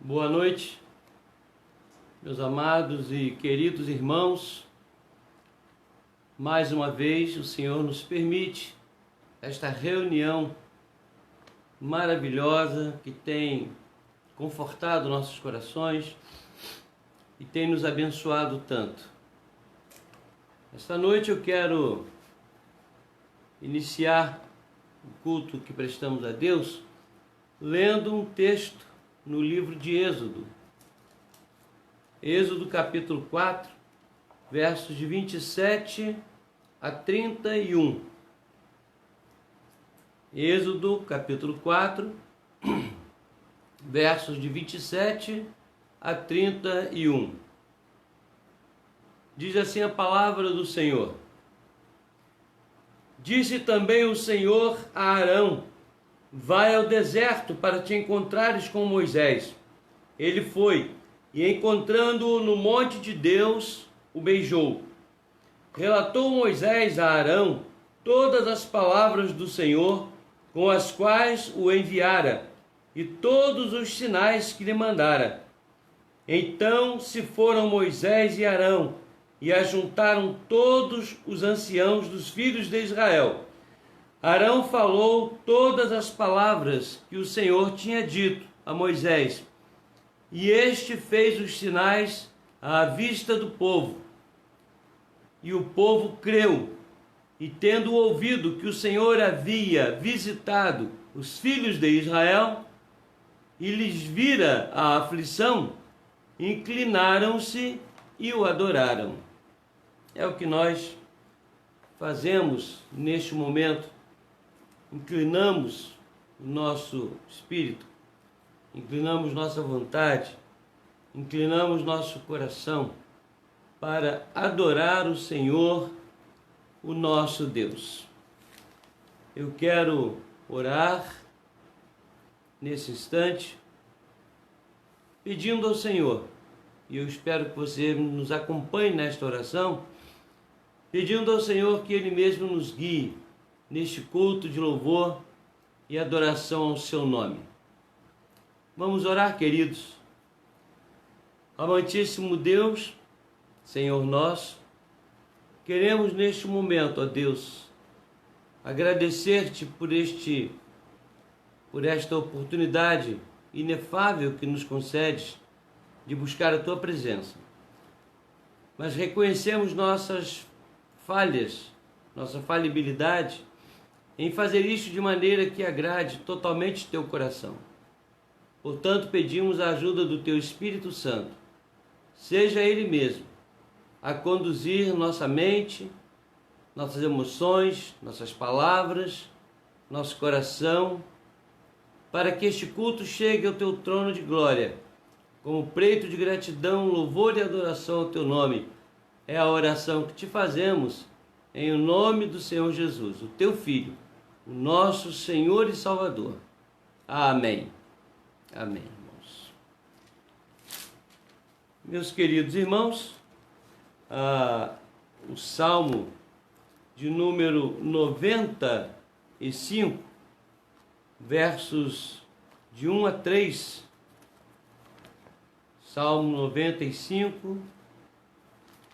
Boa noite, meus amados e queridos irmãos. Mais uma vez o Senhor nos permite esta reunião maravilhosa que tem confortado nossos corações e tem nos abençoado tanto. Esta noite eu quero iniciar o culto que prestamos a Deus lendo um texto no livro de Êxodo. Êxodo capítulo 4, versos de 27 a 31. Êxodo capítulo 4, versos de 27 a 31. Diz assim a palavra do Senhor. Disse também o Senhor a Arão: vai ao deserto para te encontrares com Moisés. Ele foi, e encontrando-o no monte de Deus, o beijou. Relatou Moisés a Arão todas as palavras do Senhor, com as quais o enviara, e todos os sinais que lhe mandara. Então se foram Moisés e Arão, e ajuntaram todos os anciãos dos filhos de Israel. Arão falou todas as palavras que o Senhor tinha dito a Moisés, e este fez os sinais à vista do povo. E o povo creu, e tendo ouvido que o Senhor havia visitado os filhos de Israel, e lhes vira a aflição, inclinaram-se e o adoraram. É o que nós fazemos neste momento. Inclinamos o nosso espírito, inclinamos nossa vontade, inclinamos nosso coração para adorar o Senhor, o nosso Deus. Eu quero orar nesse instante, pedindo ao Senhor, e eu espero que você nos acompanhe nesta oração, pedindo ao Senhor que Ele mesmo nos guie neste culto de louvor e adoração ao seu nome. Vamos orar, queridos. Amantíssimo Deus, Senhor nosso, queremos neste momento, ó Deus, agradecer-te por esta oportunidade inefável que nos concedes de buscar a tua presença. Mas reconhecemos nossas falhas, nossa falibilidade, em fazer isto de maneira que agrade totalmente teu coração. Portanto, pedimos a ajuda do teu Espírito Santo, seja Ele mesmo a conduzir nossa mente, nossas emoções, nossas palavras, nosso coração, para que este culto chegue ao teu trono de glória, como preito de gratidão, louvor e adoração ao teu nome. É a oração que te fazemos em o nome do Senhor Jesus, o teu Filho, o nosso Senhor e Salvador. Amém. Amém, irmãos. Meus queridos irmãos, o Salmo de número 95, versos de 1 a 3. Salmo 95,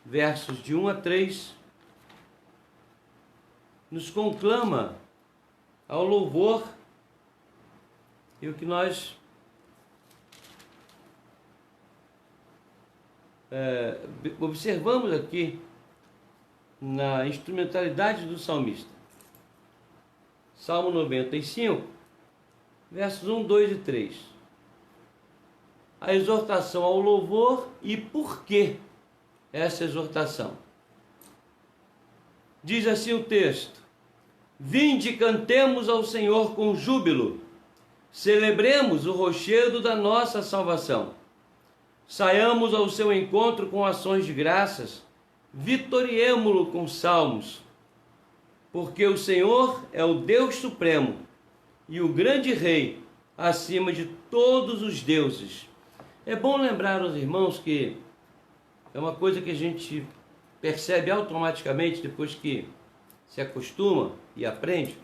versos de 1 a 3, nos conclama ao louvor, e o que nós observamos aqui na instrumentalidade do salmista. Salmo 95, versos 1, 2 e 3. A exortação ao louvor e por que essa exortação. Diz assim o texto: vinde, cantemos ao Senhor com júbilo, celebremos o rochedo da nossa salvação. Saiamos ao seu encontro com ações de graças, vitoriemo-lo com salmos. Porque o Senhor é o Deus supremo e o grande Rei acima de todos os deuses. É bom lembrar aos irmãos que é uma coisa que a gente percebe automaticamente depois que se acostuma e aprende.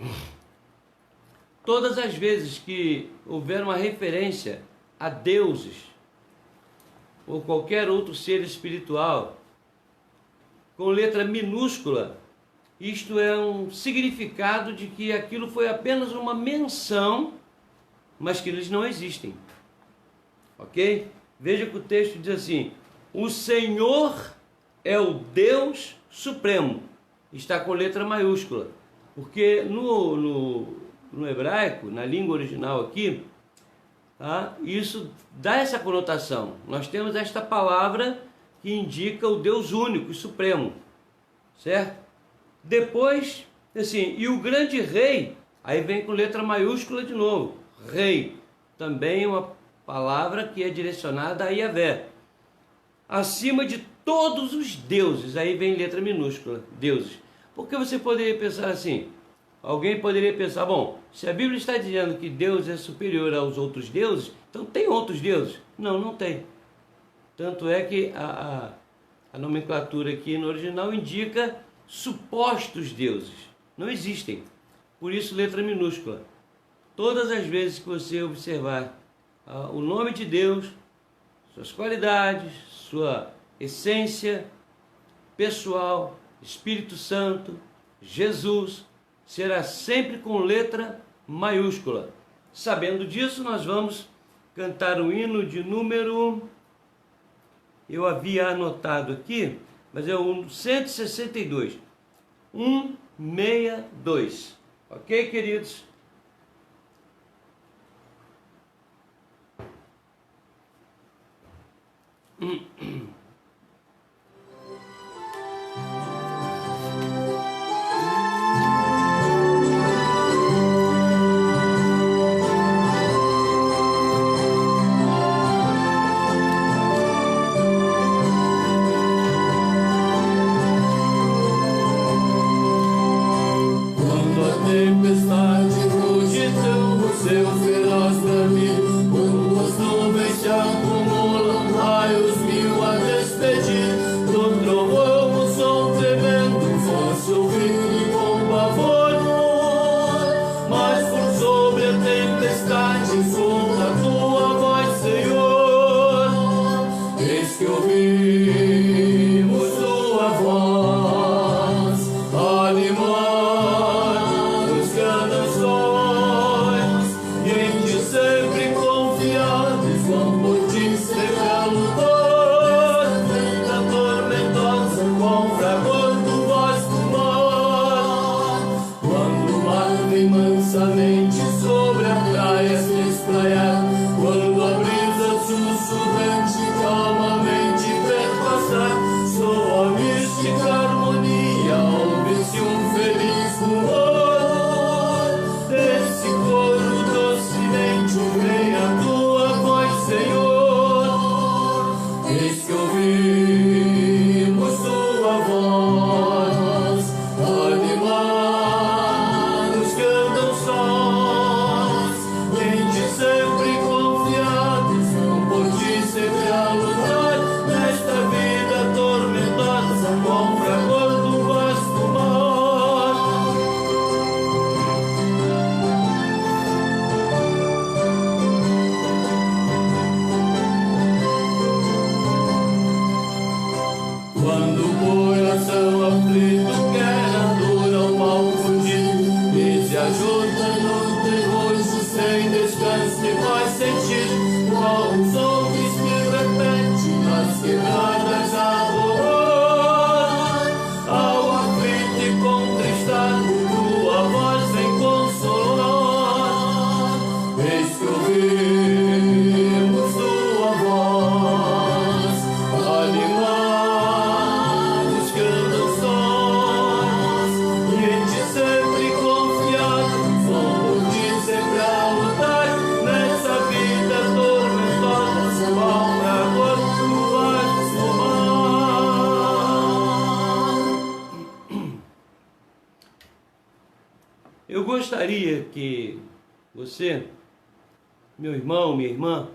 Todas as vezes que houver uma referência a deuses, ou qualquer outro ser espiritual com letra minúscula, isto é um significado de que aquilo foi apenas uma menção, mas que eles não existem. Ok? Veja que o texto diz assim: o Senhor é o Deus Supremo. Está com letra maiúscula, porque no hebraico, na língua original aqui, isso dá essa conotação. Nós temos esta palavra que indica o Deus único e supremo, certo? Depois, assim, e o grande rei, aí vem com letra maiúscula de novo, rei, também uma palavra que é direcionada a Yahvé, acima de todos os deuses, aí vem letra minúscula, deuses. Porque você poderia pensar assim, alguém poderia pensar, bom, se a Bíblia está dizendo que Deus é superior aos outros deuses, então tem outros deuses? Não, não tem. Tanto é que a nomenclatura aqui no original indica supostos deuses. Não existem. Por isso, letra minúscula. Todas as vezes que você observar o nome de Deus, suas qualidades, sua essência pessoal, Espírito Santo, Jesus, será sempre com letra maiúscula. Sabendo disso, nós vamos cantar o hino de número... Eu havia anotado aqui, mas é o 162. 162. Ok, queridos? Eu gostaria que você, meu irmão, minha irmã,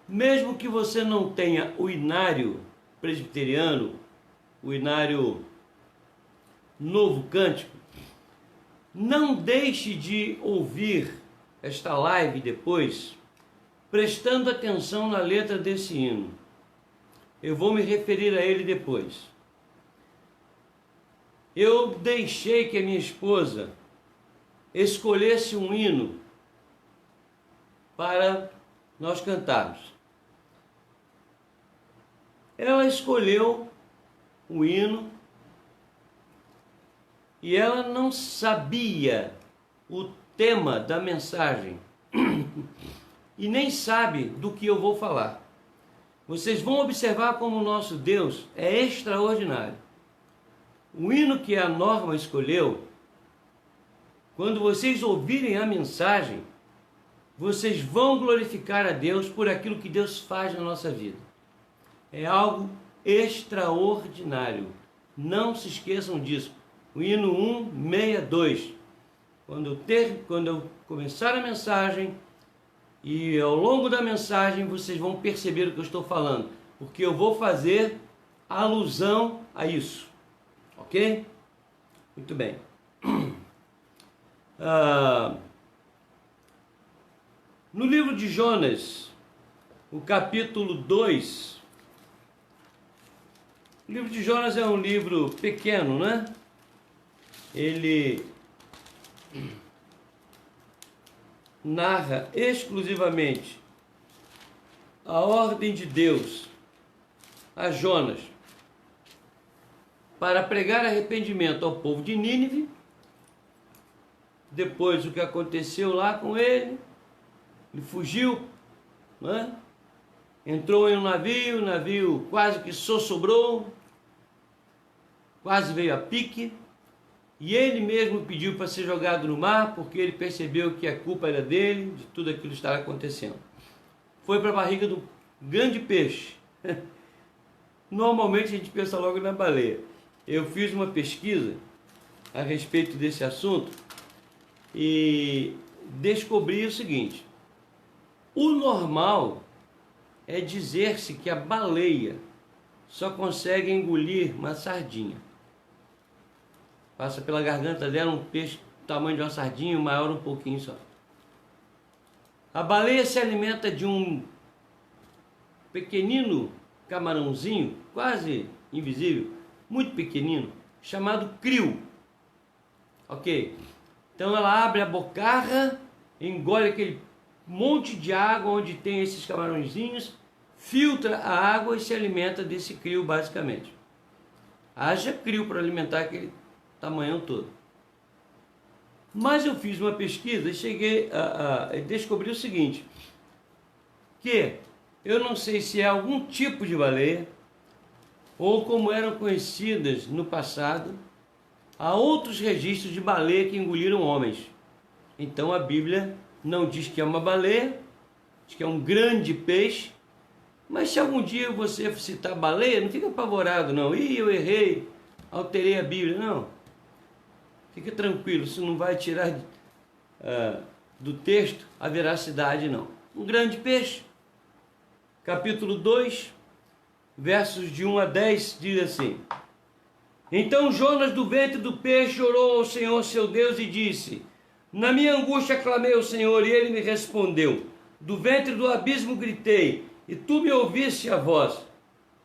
mesmo que você não tenha o inário presbiteriano, o inário Novo Cântico, não deixe de ouvir esta live depois, prestando atenção na letra desse hino. eu vou me referir a ele depois. Eu deixei que a minha esposa escolhesse um hino para nós cantarmos. Ela escolheu o hino e ela não sabia o tema da mensagem e nem sabe do que eu vou falar. Vocês vão observar como o nosso Deus é extraordinário. O hino que a Norma escolheu, quando vocês ouvirem a mensagem, vocês vão glorificar a Deus por aquilo que Deus faz na nossa vida. É algo extraordinário. Não se esqueçam disso. O hino 162. Quando eu começar a mensagem e ao longo da mensagem vocês vão perceber o que eu estou falando, porque eu vou fazer alusão a isso. Ok? Muito bem. No livro de Jonas, o capítulo 2, o livro de Jonas é um livro pequeno, né? Ele narra exclusivamente a ordem de Deus a Jonas para pregar arrependimento ao povo de Nínive. Depois o que aconteceu lá com ele, ele fugiu, né? Entrou em um navio, o navio quase que sossobrou, quase veio a pique, e ele mesmo pediu para ser jogado no mar, porque ele percebeu que a culpa era dele, de tudo aquilo que estava acontecendo. Foi para a barriga do grande peixe. Normalmente a gente pensa logo na baleia. Eu fiz uma pesquisa a respeito desse assunto e descobri o seguinte: o normal é dizer-se que a baleia só consegue engolir uma sardinha. Passa pela garganta dela um peixe do tamanho de uma sardinha, maior um pouquinho só. A baleia se alimenta de um pequenino camarãozinho, quase invisível, muito pequenino, chamado krill. Ok? Então ela abre a bocarra, engole aquele monte de água onde tem esses camarõezinhos, filtra a água e se alimenta desse krill basicamente. Haja krill para alimentar aquele tamanhão todo. Mas eu fiz uma pesquisa e cheguei a descobrir o seguinte, que eu não sei se é algum tipo de baleia ou como eram conhecidas no passado, há outros registros de baleia que engoliram homens. Então a Bíblia não diz que é uma baleia, diz que é um grande peixe, mas se algum dia você citar baleia, não fica apavorado não. Ih, eu errei, alterei a Bíblia, não. Fica tranquilo, isso não vai tirar do texto a veracidade, não. Um grande peixe. Capítulo 2, versos de 1 a 10, diz assim: Então Jonas do ventre do peixe orou ao Senhor seu Deus e disse: Na minha angústia clamei ao Senhor e ele me respondeu. Do ventre do abismo gritei e tu me ouviste a voz.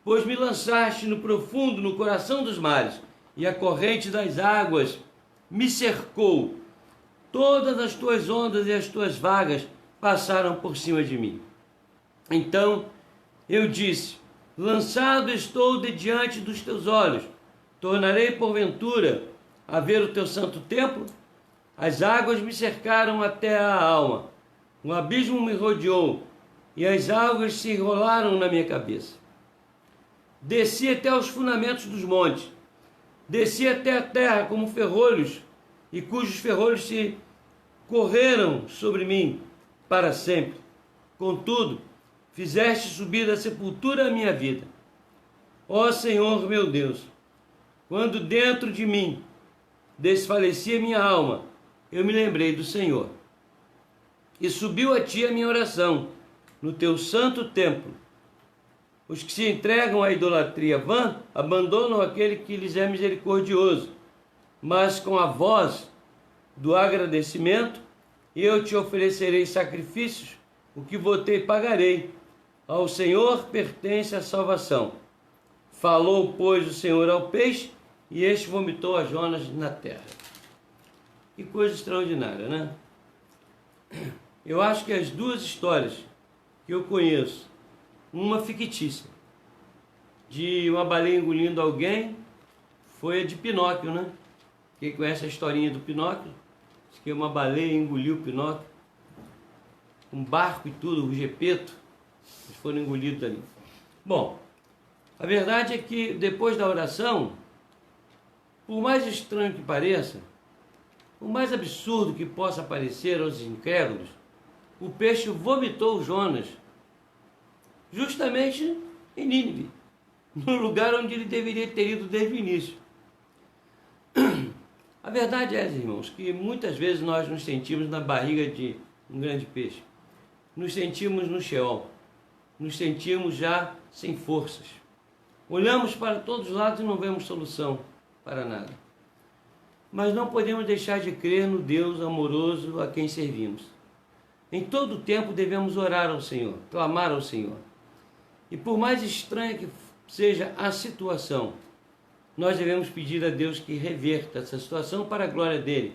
Pois me lançaste no profundo, no coração dos mares, e a corrente das águas me cercou. Todas as tuas ondas e as tuas vagas passaram por cima de mim. Então eu disse: Lançado estou de diante dos teus olhos. Tornarei porventura a ver o teu santo templo? As águas me cercaram até a alma. Um abismo me rodeou e as águas se enrolaram na minha cabeça. Desci até os fundamentos dos montes. Desci até a terra como ferrolhos, e cujos ferrolhos se correram sobre mim para sempre. Contudo, fizeste subir da sepultura a minha vida. Ó Senhor meu Deus, quando dentro de mim desfalecia minha alma, eu me lembrei do Senhor. E subiu a ti a minha oração, no teu santo templo. Os que se entregam à idolatria vã abandonam aquele que lhes é misericordioso, mas com a voz do agradecimento eu te oferecerei sacrifícios, o que votei pagarei. Ao Senhor pertence a salvação. Falou, pois, o Senhor ao peixe, e este vomitou a Jonas na terra. Que coisa extraordinária, né? Eu acho que as duas histórias que eu conheço, uma fictícia, de uma baleia engolindo alguém, foi a de Pinóquio, né? Quem conhece a historinha do Pinóquio? Diz que uma baleia engoliu o Pinóquio, um barco e tudo, o Gepeto, eles foram engolidos ali. Bom, a verdade é que depois da oração, por mais estranho que pareça, por mais absurdo que possa parecer aos incrédulos, o peixe vomitou Jonas justamente em Nínive, no lugar onde ele deveria ter ido desde o início. A verdade é, irmãos, que muitas vezes nós nos sentimos na barriga de um grande peixe, nos sentimos no Sheol, nos sentimos já sem forças. Olhamos para todos os lados e não vemos solução para nada. Mas não podemos deixar de crer no Deus amoroso a quem servimos. Em todo o tempo devemos orar ao Senhor, clamar ao Senhor. E por mais estranha que seja a situação, nós devemos pedir a Deus que reverta essa situação para a glória dele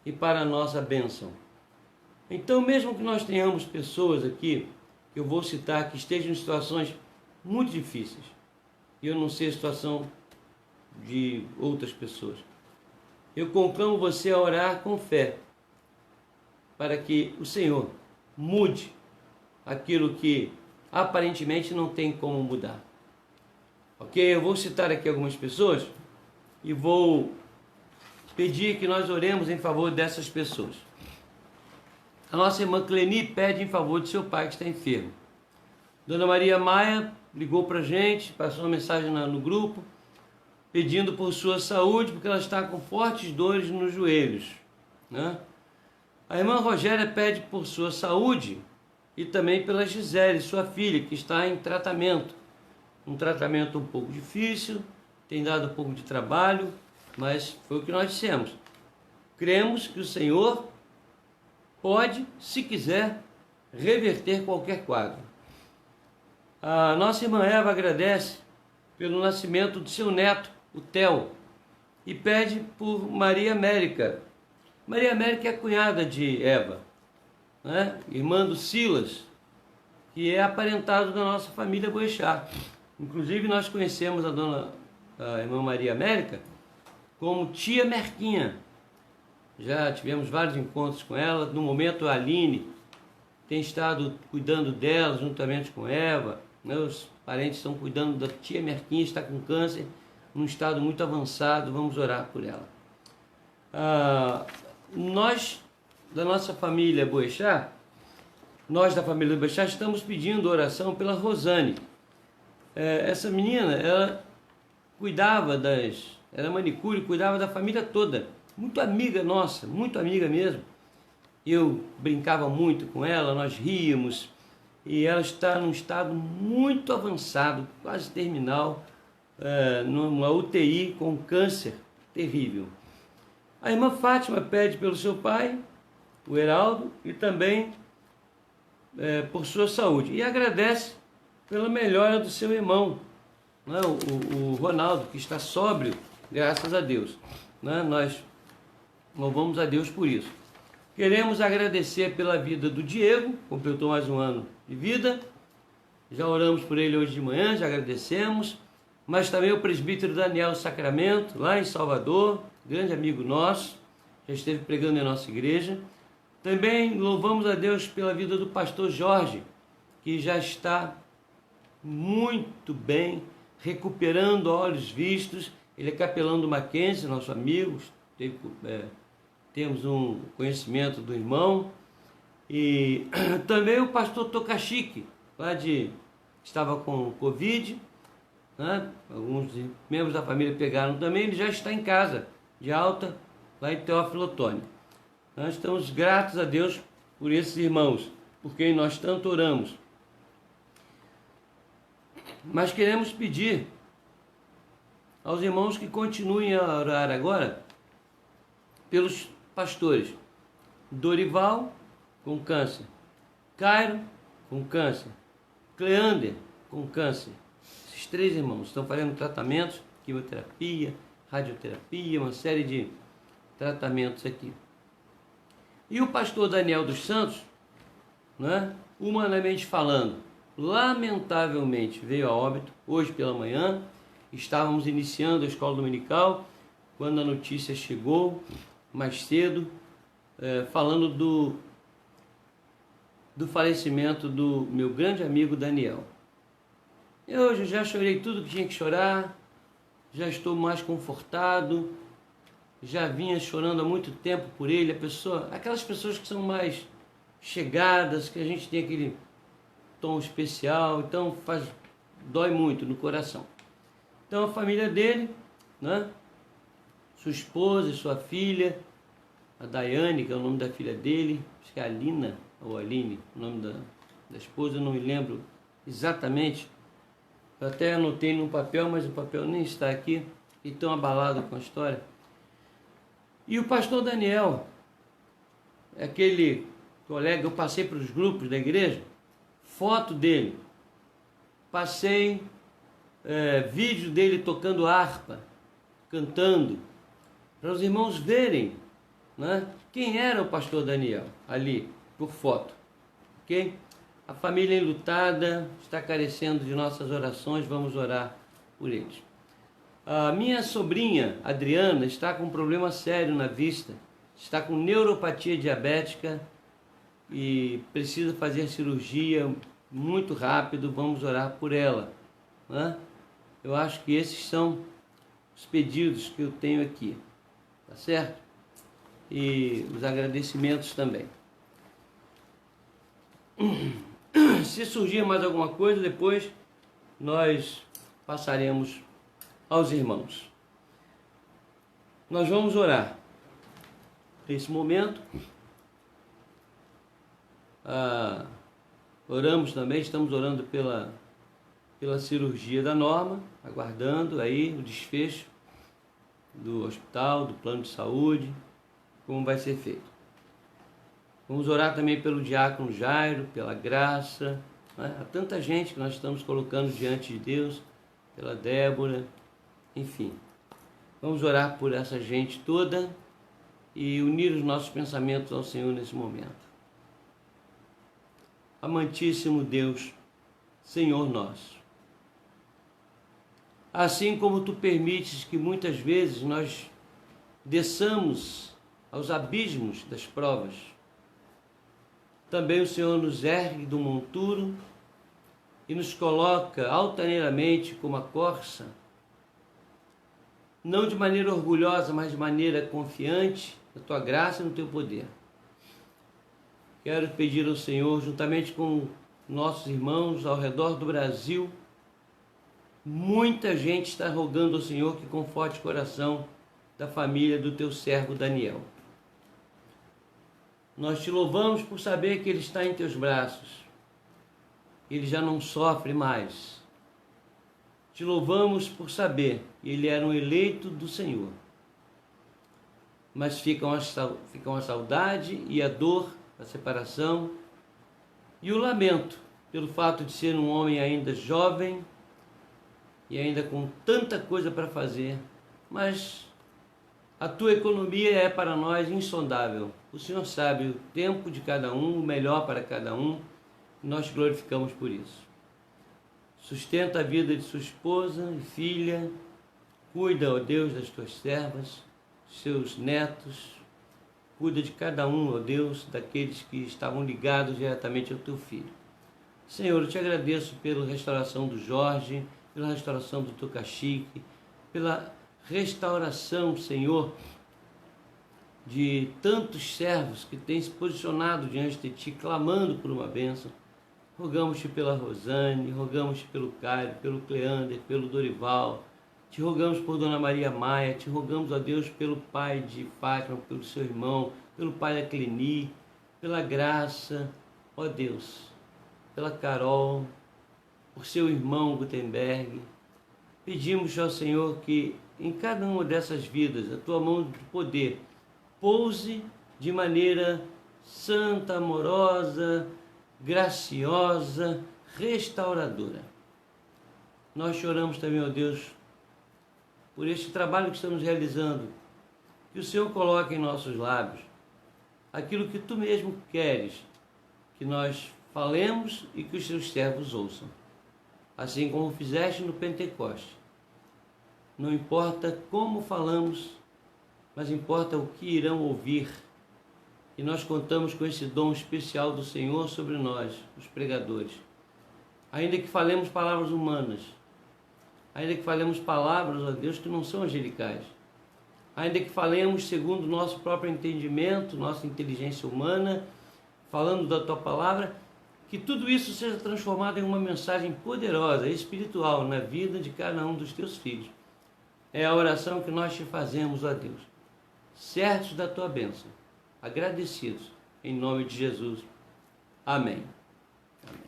e para a nossa bênção. Então, mesmo que nós tenhamos pessoas aqui, que eu vou citar, que estejam em situações muito difíceis, e eu não sei a situação de outras pessoas, eu conclamo você a orar com fé, para que o Senhor mude aquilo que aparentemente não tem como mudar. Ok? Eu vou citar aqui algumas pessoas e vou pedir que nós oremos em favor dessas pessoas. A nossa irmã Cleni pede em favor de seu pai que está enfermo. Dona Maria Maia ligou para a gente, passou uma mensagem no grupo, pedindo por sua saúde, porque ela está com fortes dores nos joelhos, né? A irmã Rogéria pede por sua saúde e também pela Gisele, sua filha, que está em tratamento. Um tratamento um pouco difícil, tem dado um pouco de trabalho, mas foi o que nós dissemos. Cremos que o Senhor pode, se quiser, reverter qualquer quadro. A nossa irmã Eva agradece pelo nascimento do seu neto, o Theo, e pede por Maria América. Maria América é a cunhada de Eva, né? Irmã do Silas, que é aparentado da nossa família Boechat. Inclusive nós conhecemos a irmã Maria América como tia Merquinha. Já tivemos vários encontros com ela. No momento a Aline tem estado cuidando dela juntamente com Eva. Meus parentes estão cuidando da tia Merquinha, está com câncer, num estado muito avançado. Vamos orar por ela. Nós, da nossa família Boechat, nós da família Boechat estamos pedindo oração pela Rosane. Essa menina, ela cuidava era manicure, cuidava da família toda. Muito amiga nossa, muito amiga mesmo. Eu brincava muito com ela, nós ríamos. E ela está num estado muito avançado, quase terminal, numa UTI com câncer terrível. A irmã Fátima pede pelo seu pai, o Heraldo, e também por sua saúde. E agradece pela melhora do seu irmão, né? o Ronaldo, que está sóbrio, graças a Deus. Né? Nós louvamos a Deus por isso. Queremos agradecer pela vida do Diego, completou mais um ano de vida. Já oramos por ele hoje de manhã, já agradecemos. Mas também o presbítero Daniel Sacramento, lá em Salvador, grande amigo nosso, já esteve pregando em nossa igreja. Também louvamos a Deus pela vida do pastor Jorge, que já está muito bem, recuperando olhos vistos. Ele é capelão do Mackenzie, nosso amigo, temos um conhecimento do irmão. E também o pastor Tocachique, estava com Covid, né? Alguns membros da família pegaram também, ele já está em casa, de alta, lá em Teófilo Otoni. Nós estamos gratos a Deus por esses irmãos, por quem nós tanto oramos. Mas queremos pedir aos irmãos que continuem a orar agora pelos pastores Dorival, com câncer, Cairo, com câncer, Cleander, com câncer, Esses 3 irmãos estão fazendo tratamentos, quimioterapia, radioterapia, uma série de tratamentos aqui. E o pastor Daniel dos Santos, né, humanamente falando, lamentavelmente veio a óbito hoje pela manhã. Estávamos iniciando a escola dominical quando a notícia chegou mais cedo, falando do falecimento do meu grande amigo Daniel. Eu já chorei tudo que tinha que chorar, já estou mais confortado, já vinha chorando há muito tempo por ele. Aquelas pessoas que são mais chegadas, que a gente tem aquele tom especial, então dói muito no coração. Então a família dele, né, sua esposa e sua filha, a Daiane, que é o nome da filha dele, acho que é Alina ou Aline, o nome da esposa, eu não me lembro exatamente. Eu até anotei num papel, mas o papel nem está aqui, e tão abalado com a história. E o pastor Daniel, aquele colega, eu passei para os grupos da igreja, foto dele, passei vídeo dele tocando harpa, cantando, para os irmãos verem, né, quem era o pastor Daniel, ali, por foto, ok? A família enlutada está carecendo de nossas orações, vamos orar por eles. A minha sobrinha, Adriana, está com um problema sério na vista, está com neuropatia diabética e precisa fazer cirurgia muito rápido, vamos orar por ela, né? Eu acho que esses são os pedidos que eu tenho aqui, tá certo? E os agradecimentos também. Se surgir mais alguma coisa, depois nós passaremos aos irmãos. Nós vamos orar. Nesse momento, oramos também, estamos orando pela cirurgia da Norma, aguardando aí o desfecho do hospital, do plano de saúde, como vai ser feito. Vamos orar também pelo diácono Jairo, pela graça, né? Há tanta gente que nós estamos colocando diante de Deus, pela Débora, enfim. Vamos orar por essa gente toda e unir os nossos pensamentos ao Senhor nesse momento. Amantíssimo Deus, Senhor nosso, assim como Tu permites que muitas vezes nós desçamos aos abismos das provas, também o Senhor nos ergue do monturo e nos coloca altaneiramente como a corça, não de maneira orgulhosa, mas de maneira confiante na Tua graça e no Teu poder. Quero pedir ao Senhor, juntamente com nossos irmãos ao redor do Brasil, muita gente está rogando ao Senhor que conforte o coração da família do Teu servo Daniel. Nós Te louvamos por saber que ele está em Teus braços. Ele já não sofre mais. Te louvamos por saber que ele era um eleito do Senhor. Mas ficam a saudade e a dor, a separação e o lamento pelo fato de ser um homem ainda jovem e ainda com tanta coisa para fazer, mas a Tua economia é para nós insondável. O Senhor sabe o tempo de cada um, o melhor para cada um, e nós te glorificamos por isso. Sustenta a vida de sua esposa e filha, cuida, ó Deus, das Tuas servas, seus netos, cuida de cada um, ó Deus, daqueles que estavam ligados diretamente ao Teu Filho. Senhor, eu Te agradeço pela restauração do Jorge, pela restauração do Tocachique, pela restauração, Senhor, de tantos servos que têm se posicionado diante de Ti, clamando por uma bênção. Rogamos-Te pela Rosane, rogamos-Te pelo Caio, pelo Cleander, pelo Dorival, Te rogamos por Dona Maria Maia, Te rogamos, ó Deus, pelo pai de Fátima, pelo seu irmão, pelo pai da Cleni, pela Graça, ó Deus, pela Carol, por seu irmão Gutenberg. Pedimos ao Senhor que em cada uma dessas vidas a Tua mão de poder pouse de maneira santa, amorosa, graciosa, restauradora. nós choramos também, ó Deus, por este trabalho que estamos realizando, que o Senhor coloque em nossos lábios aquilo que Tu mesmo queres que nós falemos e que os Teus servos ouçam, assim como fizeste no Pentecoste. Não importa como falamos, mas importa o que irão ouvir. E nós contamos com esse dom especial do Senhor sobre nós, os pregadores. Ainda que falemos palavras humanas, ainda que falemos palavras, ó Deus, que não são angelicais, ainda que falemos segundo o nosso próprio entendimento, nossa inteligência humana, falando da Tua palavra, que tudo isso seja transformado em uma mensagem poderosa, espiritual, na vida de cada um dos Teus filhos. É a oração que nós Te fazemos, ó Deus, certos da Tua bênção, agradecidos, em nome de Jesus. Amém. Amém.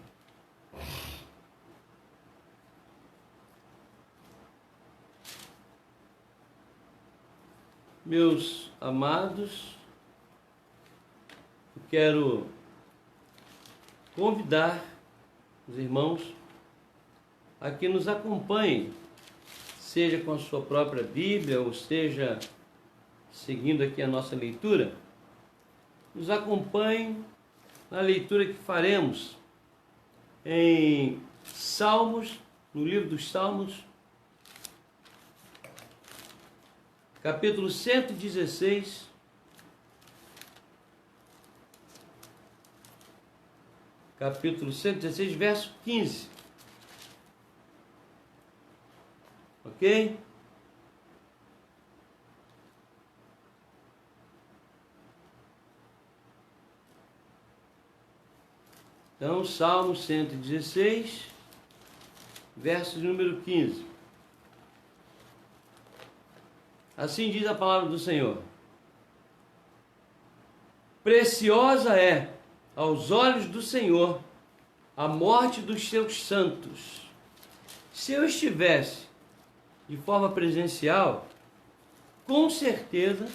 Meus amados, eu quero convidar os irmãos a que nos acompanhem, seja com a sua própria Bíblia, ou seja, seguindo aqui a nossa leitura, nos acompanhem na leitura que faremos em Salmos, no livro dos Salmos, capítulo 116, verso 15. Ok? Então, Salmo 116, verso número 15. Assim diz a palavra do Senhor: preciosa é aos olhos do Senhor a morte dos seus santos. Se eu estivesse de forma presencial, com certeza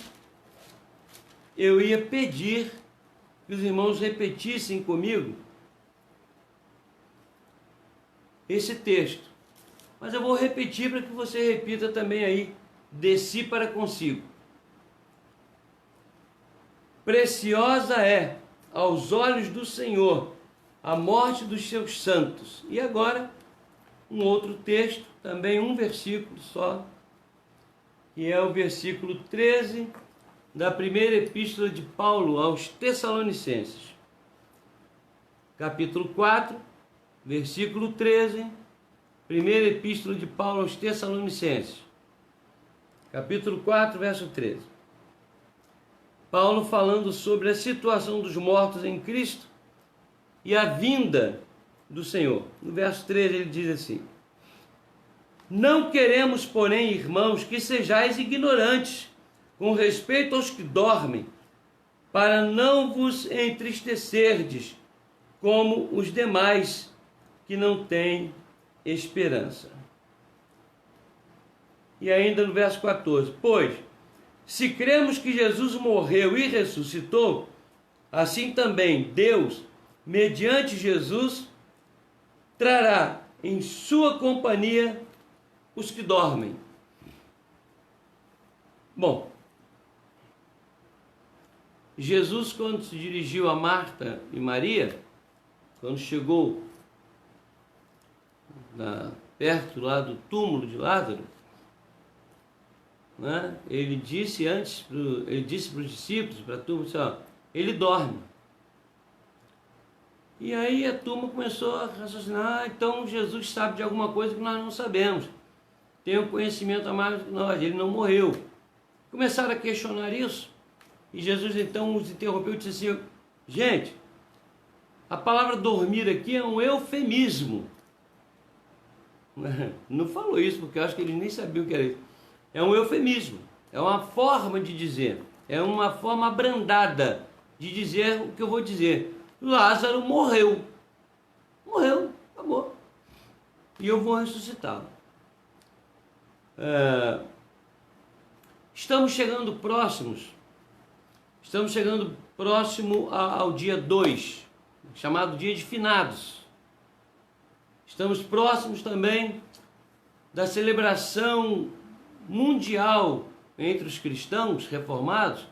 eu ia pedir que os irmãos repetissem comigo esse texto. Mas eu vou repetir para que você repita também aí, de si para consigo. Preciosa é aos olhos do Senhor a morte dos seus santos. E agora, um outro texto, também um versículo só, que é o versículo 13 da primeira epístola de Paulo aos Tessalonicenses. Capítulo 4, versículo 13, primeira epístola de Paulo aos Tessalonicenses. Capítulo 4, verso 13. Paulo falando sobre a situação dos mortos em Cristo e a vinda do Senhor. No verso 13 ele diz assim: não queremos, porém, irmãos, que sejais ignorantes com respeito aos que dormem, para não vos entristecerdes como os demais que não têm esperança. E ainda no verso 14: pois, se cremos que Jesus morreu e ressuscitou, assim também Deus, mediante Jesus, trará em sua companhia os que dormem. Bom, Jesus, quando se dirigiu a Marta e Maria, quando chegou perto lá do túmulo de Lázaro, né, ele disse para os discípulos, para a turma, assim, ó, ele dorme. E aí a turma começou a raciocinar: então Jesus sabe de alguma coisa que nós não sabemos, tem um conhecimento a mais que nós, ele não morreu. Começaram a questionar isso, e Jesus então os interrompeu e disse assim: gente, a palavra dormir aqui é um eufemismo. Não falou isso, porque eu acho que eles nem sabiam o que era isso. É um eufemismo, é uma forma de dizer, é uma forma abrandada de dizer o que eu vou dizer. Lázaro morreu, acabou, e eu vou ressuscitá-lo. Estamos chegando próximo ao dia 2, chamado dia de finados. Estamos próximos também da celebração mundial entre os cristãos reformados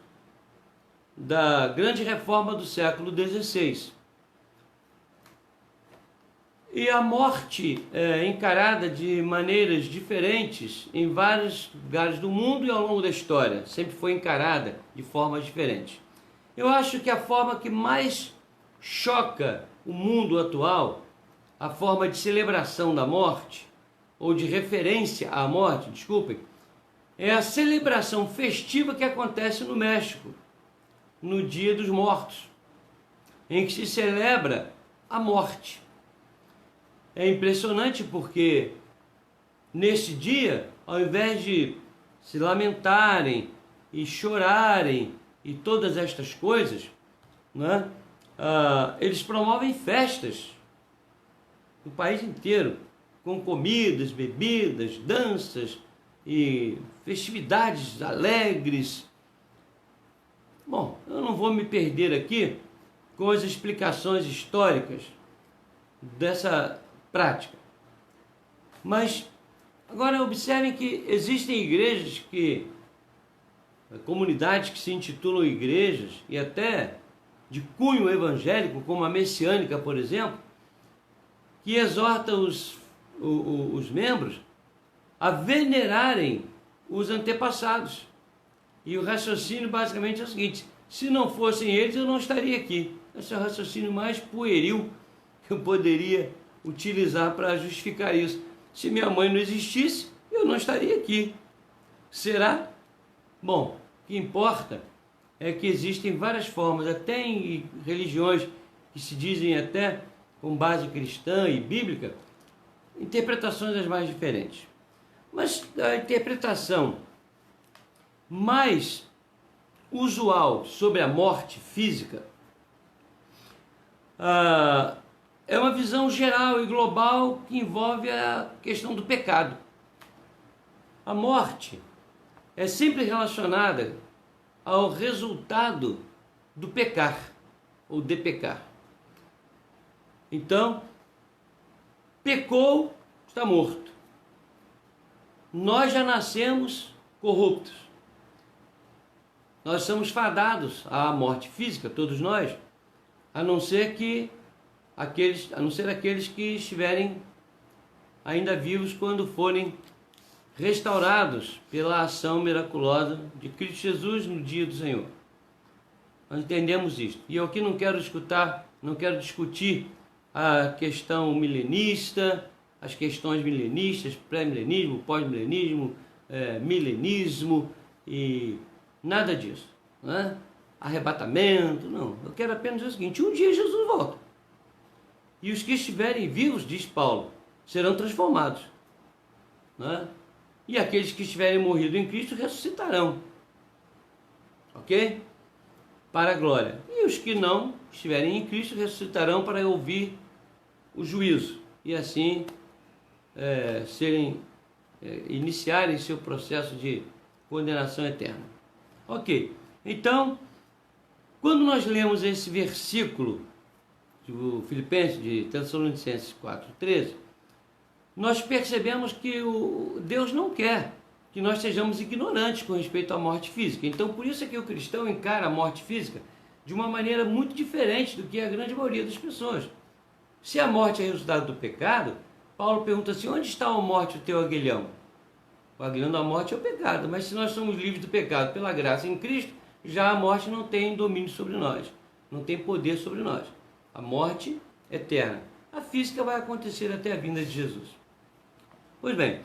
da grande reforma do século XVI. E a morte é encarada de maneiras diferentes em vários lugares do mundo e ao longo da história. Sempre foi encarada de formas diferentes. Eu acho que a forma que mais choca o mundo atual, a forma de celebração da morte, ou de referência à morte, desculpem, é a celebração festiva que acontece no México, no Dia dos Mortos, em que se celebra a morte. É impressionante porque nesse dia, ao invés de se lamentarem e chorarem e todas estas coisas, né, eles promovem festas no país inteiro, com comidas, bebidas, danças e festividades alegres. Bom, eu não vou me perder aqui com as explicações históricas dessa prática. Mas agora observem que existem igrejas comunidades que se intitulam igrejas e até de cunho evangélico, como a messiânica, por exemplo, que exorta os membros a venerarem os antepassados. E o raciocínio basicamente é o seguinte: se não fossem eles, eu não estaria aqui. Esse é o raciocínio mais pueril que eu poderia utilizar para justificar isso. Se minha mãe não existisse, eu não estaria aqui. Será? Bom, o que importa é que existem várias formas, até em religiões que se dizem até com base cristã e bíblica, interpretações as mais diferentes. Mas a interpretação mais usual sobre a morte física é uma visão geral e global que envolve a questão do pecado. A morte é sempre relacionada ao resultado do pecar ou de pecar. Então, pecou, está morto. Nós já nascemos corruptos. Nós somos fadados à morte física, todos nós, a não ser aqueles que estiverem ainda vivos quando forem restaurados pela ação miraculosa de Cristo Jesus no dia do Senhor. Nós entendemos isto. E eu aqui não quero discutir a questão milenista, as questões milenistas, pré-milenismo, pós-milenismo, milenismo e nada disso, né? Arrebatamento, não. Eu quero apenas dizer o seguinte: um dia Jesus volta. E os que estiverem vivos, diz Paulo, serão transformados, né? E aqueles que estiverem morrido em Cristo ressuscitarão. Ok? Para a glória. E os que não estiverem em Cristo ressuscitarão para ouvir o juízo. E assim iniciarem seu processo de condenação eterna. Ok. Então, quando nós lemos esse versículo do Filipenses, de Tessalonicenses 4:13, nós percebemos que Deus não quer que nós sejamos ignorantes com respeito à morte física. Então, por isso é que o cristão encara a morte física de uma maneira muito diferente do que a grande maioria das pessoas. Se a morte é resultado do pecado, Paulo pergunta assim: onde está a morte, o teu aguilhão? O aguilhão da morte é o pecado, mas se nós somos livres do pecado pela graça em Cristo, já a morte não tem domínio sobre nós, não tem poder sobre nós. A morte é eterna. A física vai acontecer até a vinda de Jesus. Pois bem,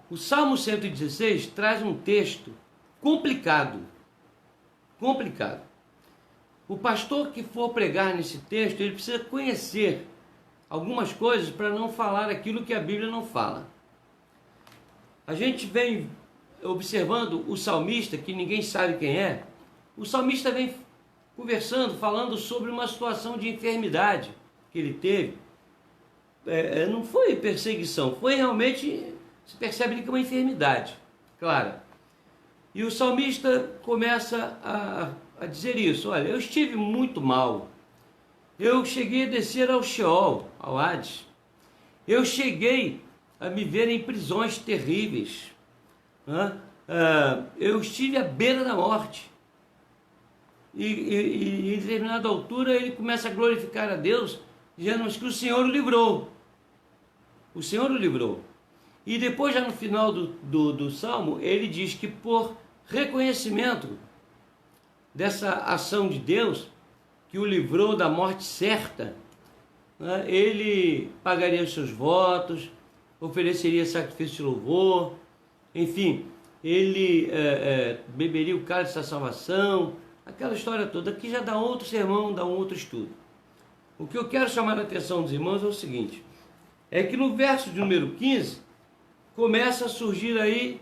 o Salmo 116 traz um texto complicado. O pastor que for pregar nesse texto, ele precisa conhecer algumas coisas para não falar aquilo que a Bíblia não fala. A gente vem observando o salmista, que ninguém sabe quem é. O salmista vem conversando, falando sobre uma situação de enfermidade que ele teve. Não foi perseguição, foi realmente, se percebe que é uma enfermidade, claro. E o salmista começa a dizer isso: olha, eu estive muito mal, eu cheguei a descer ao Sheol, ao Hades, eu cheguei a me ver em prisões terríveis, né? Eu estive à beira da morte. E em determinada altura ele começa a glorificar a Deus, dizendo que o Senhor o livrou. O Senhor o livrou. E depois, já no final do Salmo, ele diz que por reconhecimento dessa ação de Deus, que o livrou da morte certa, né, ele pagaria os seus votos, ofereceria sacrifício de louvor, enfim, ele beberia o cálice da salvação, aquela história toda. Aqui já dá outro sermão, dá um outro estudo. O que eu quero chamar a atenção dos irmãos é o seguinte, é que no verso de número 15, começa a surgir aí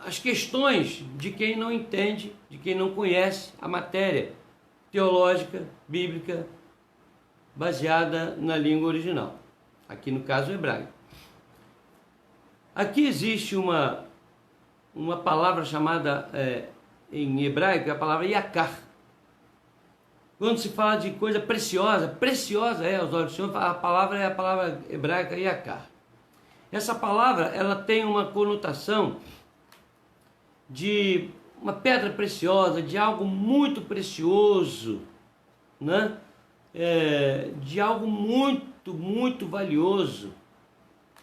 as questões de quem não entende, de quem não conhece a matéria teológica, bíblica, baseada na língua original, aqui no caso hebraico. Aqui existe uma palavra chamada, em hebraico, a palavra yakar. Quando se fala de coisa preciosa, preciosa é aos olhos do Senhor, a palavra é a palavra hebraica yakar. Essa palavra, ela tem uma conotação de uma pedra preciosa, de algo muito precioso, né? De algo muito, muito valioso,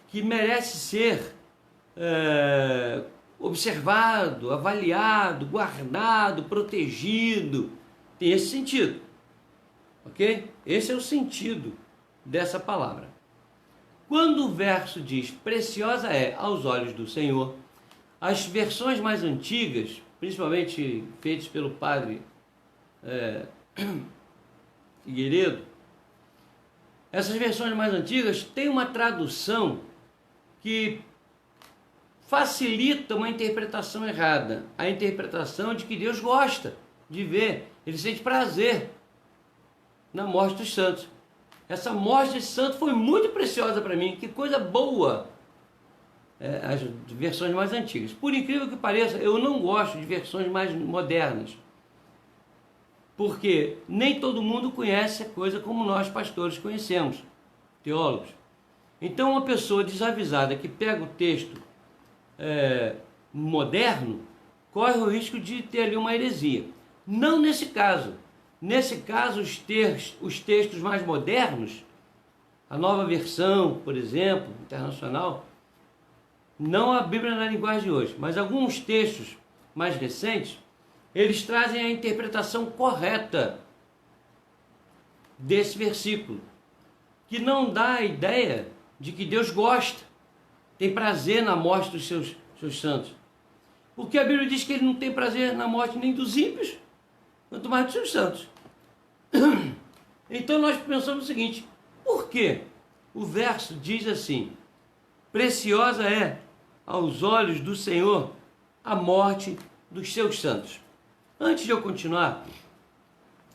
que merece ser observado, avaliado, guardado, protegido. Tem esse sentido, ok? Esse é o sentido dessa palavra. Quando o verso diz preciosa é aos olhos do Senhor, as versões mais antigas, principalmente feitas pelo padre Figueiredo, essas versões mais antigas têm uma tradução que facilita uma interpretação errada, a interpretação de que Deus gosta de ver, ele sente prazer na morte dos santos. Essa morte desse santo foi muito preciosa para mim, que coisa boa. As versões mais antigas. Por incrível que pareça, eu não gosto de versões mais modernas, porque nem todo mundo conhece a coisa como nós pastores conhecemos, teólogos. Então uma pessoa desavisada que pega o texto moderno, corre o risco de ter ali uma heresia. Não nesse caso. Nesse caso, os textos mais modernos, a nova versão, por exemplo, internacional, não a Bíblia na linguagem de hoje, mas alguns textos mais recentes, eles trazem a interpretação correta desse versículo, que não dá a ideia de que Deus gosta, tem prazer na morte dos seus santos. Porque a Bíblia diz que ele não tem prazer na morte nem dos ímpios, quanto mais dos seus santos. Então nós pensamos o seguinte, por que o verso diz assim, preciosa é aos olhos do Senhor a morte dos seus santos? Antes de eu continuar,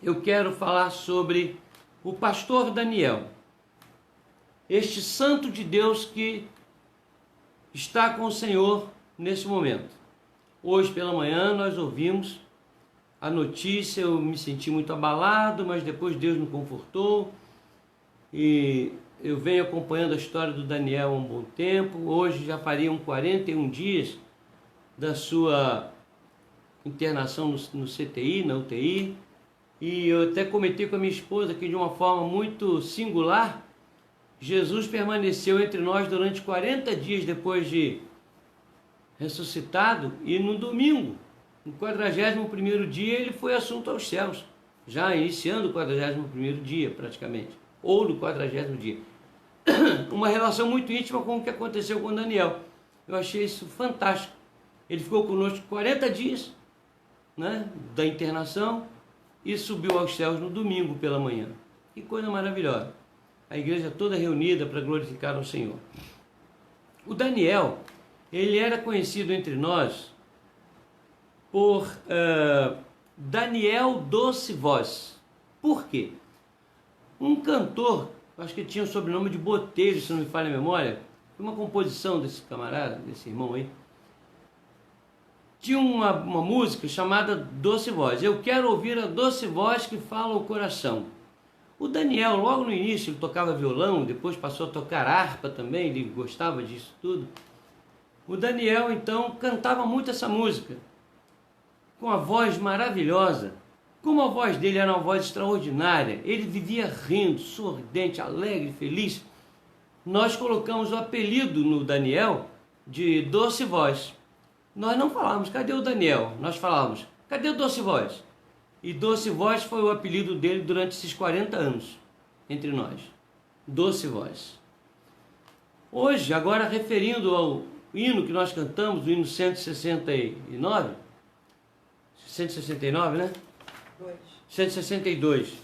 eu quero falar sobre o pastor Daniel, este santo de Deus que está com o Senhor nesse momento. Hoje pela manhã nós ouvimos a notícia, eu me senti muito abalado, mas depois Deus me confortou e eu venho acompanhando a história do Daniel há um bom tempo. Hoje já fariam 41 dias da sua internação no CTI, na UTI, e eu até comentei com a minha esposa que de uma forma muito singular, Jesus permaneceu entre nós durante 40 dias depois de ressuscitado, e no domingo, no 41º dia, ele foi assunto aos céus, já iniciando o 41º dia praticamente, ou no 40º dia. Uma relação muito íntima com o que aconteceu com Daniel. Eu achei isso fantástico. Ele ficou conosco 40 dias, né, da internação, e subiu aos céus no domingo pela manhã. Que coisa maravilhosa. A igreja toda reunida para glorificar o Senhor. O Daniel, ele era conhecido entre nós por Daniel Doce Voz. Por quê? Um cantor, acho que tinha o sobrenome de Botelho, se não me falha a memória, foi uma composição desse camarada, desse irmão aí, tinha uma música chamada Doce Voz. Eu quero ouvir a doce voz que fala o coração. O Daniel, logo no início, ele tocava violão, depois passou a tocar harpa também, ele gostava disso tudo. O Daniel, então, cantava muito essa música, com a voz maravilhosa. Como a voz dele era uma voz extraordinária, ele vivia rindo, sorridente, alegre, feliz. Nós colocamos o apelido no Daniel de Doce Voz. Nós não falávamos, cadê o Daniel? Nós falávamos, cadê o Doce Voz? E Doce Voz foi o apelido dele durante esses 40 anos, entre nós. Doce Voz. Hoje, agora referindo ao hino que nós cantamos, o hino 169, 169, né? 162.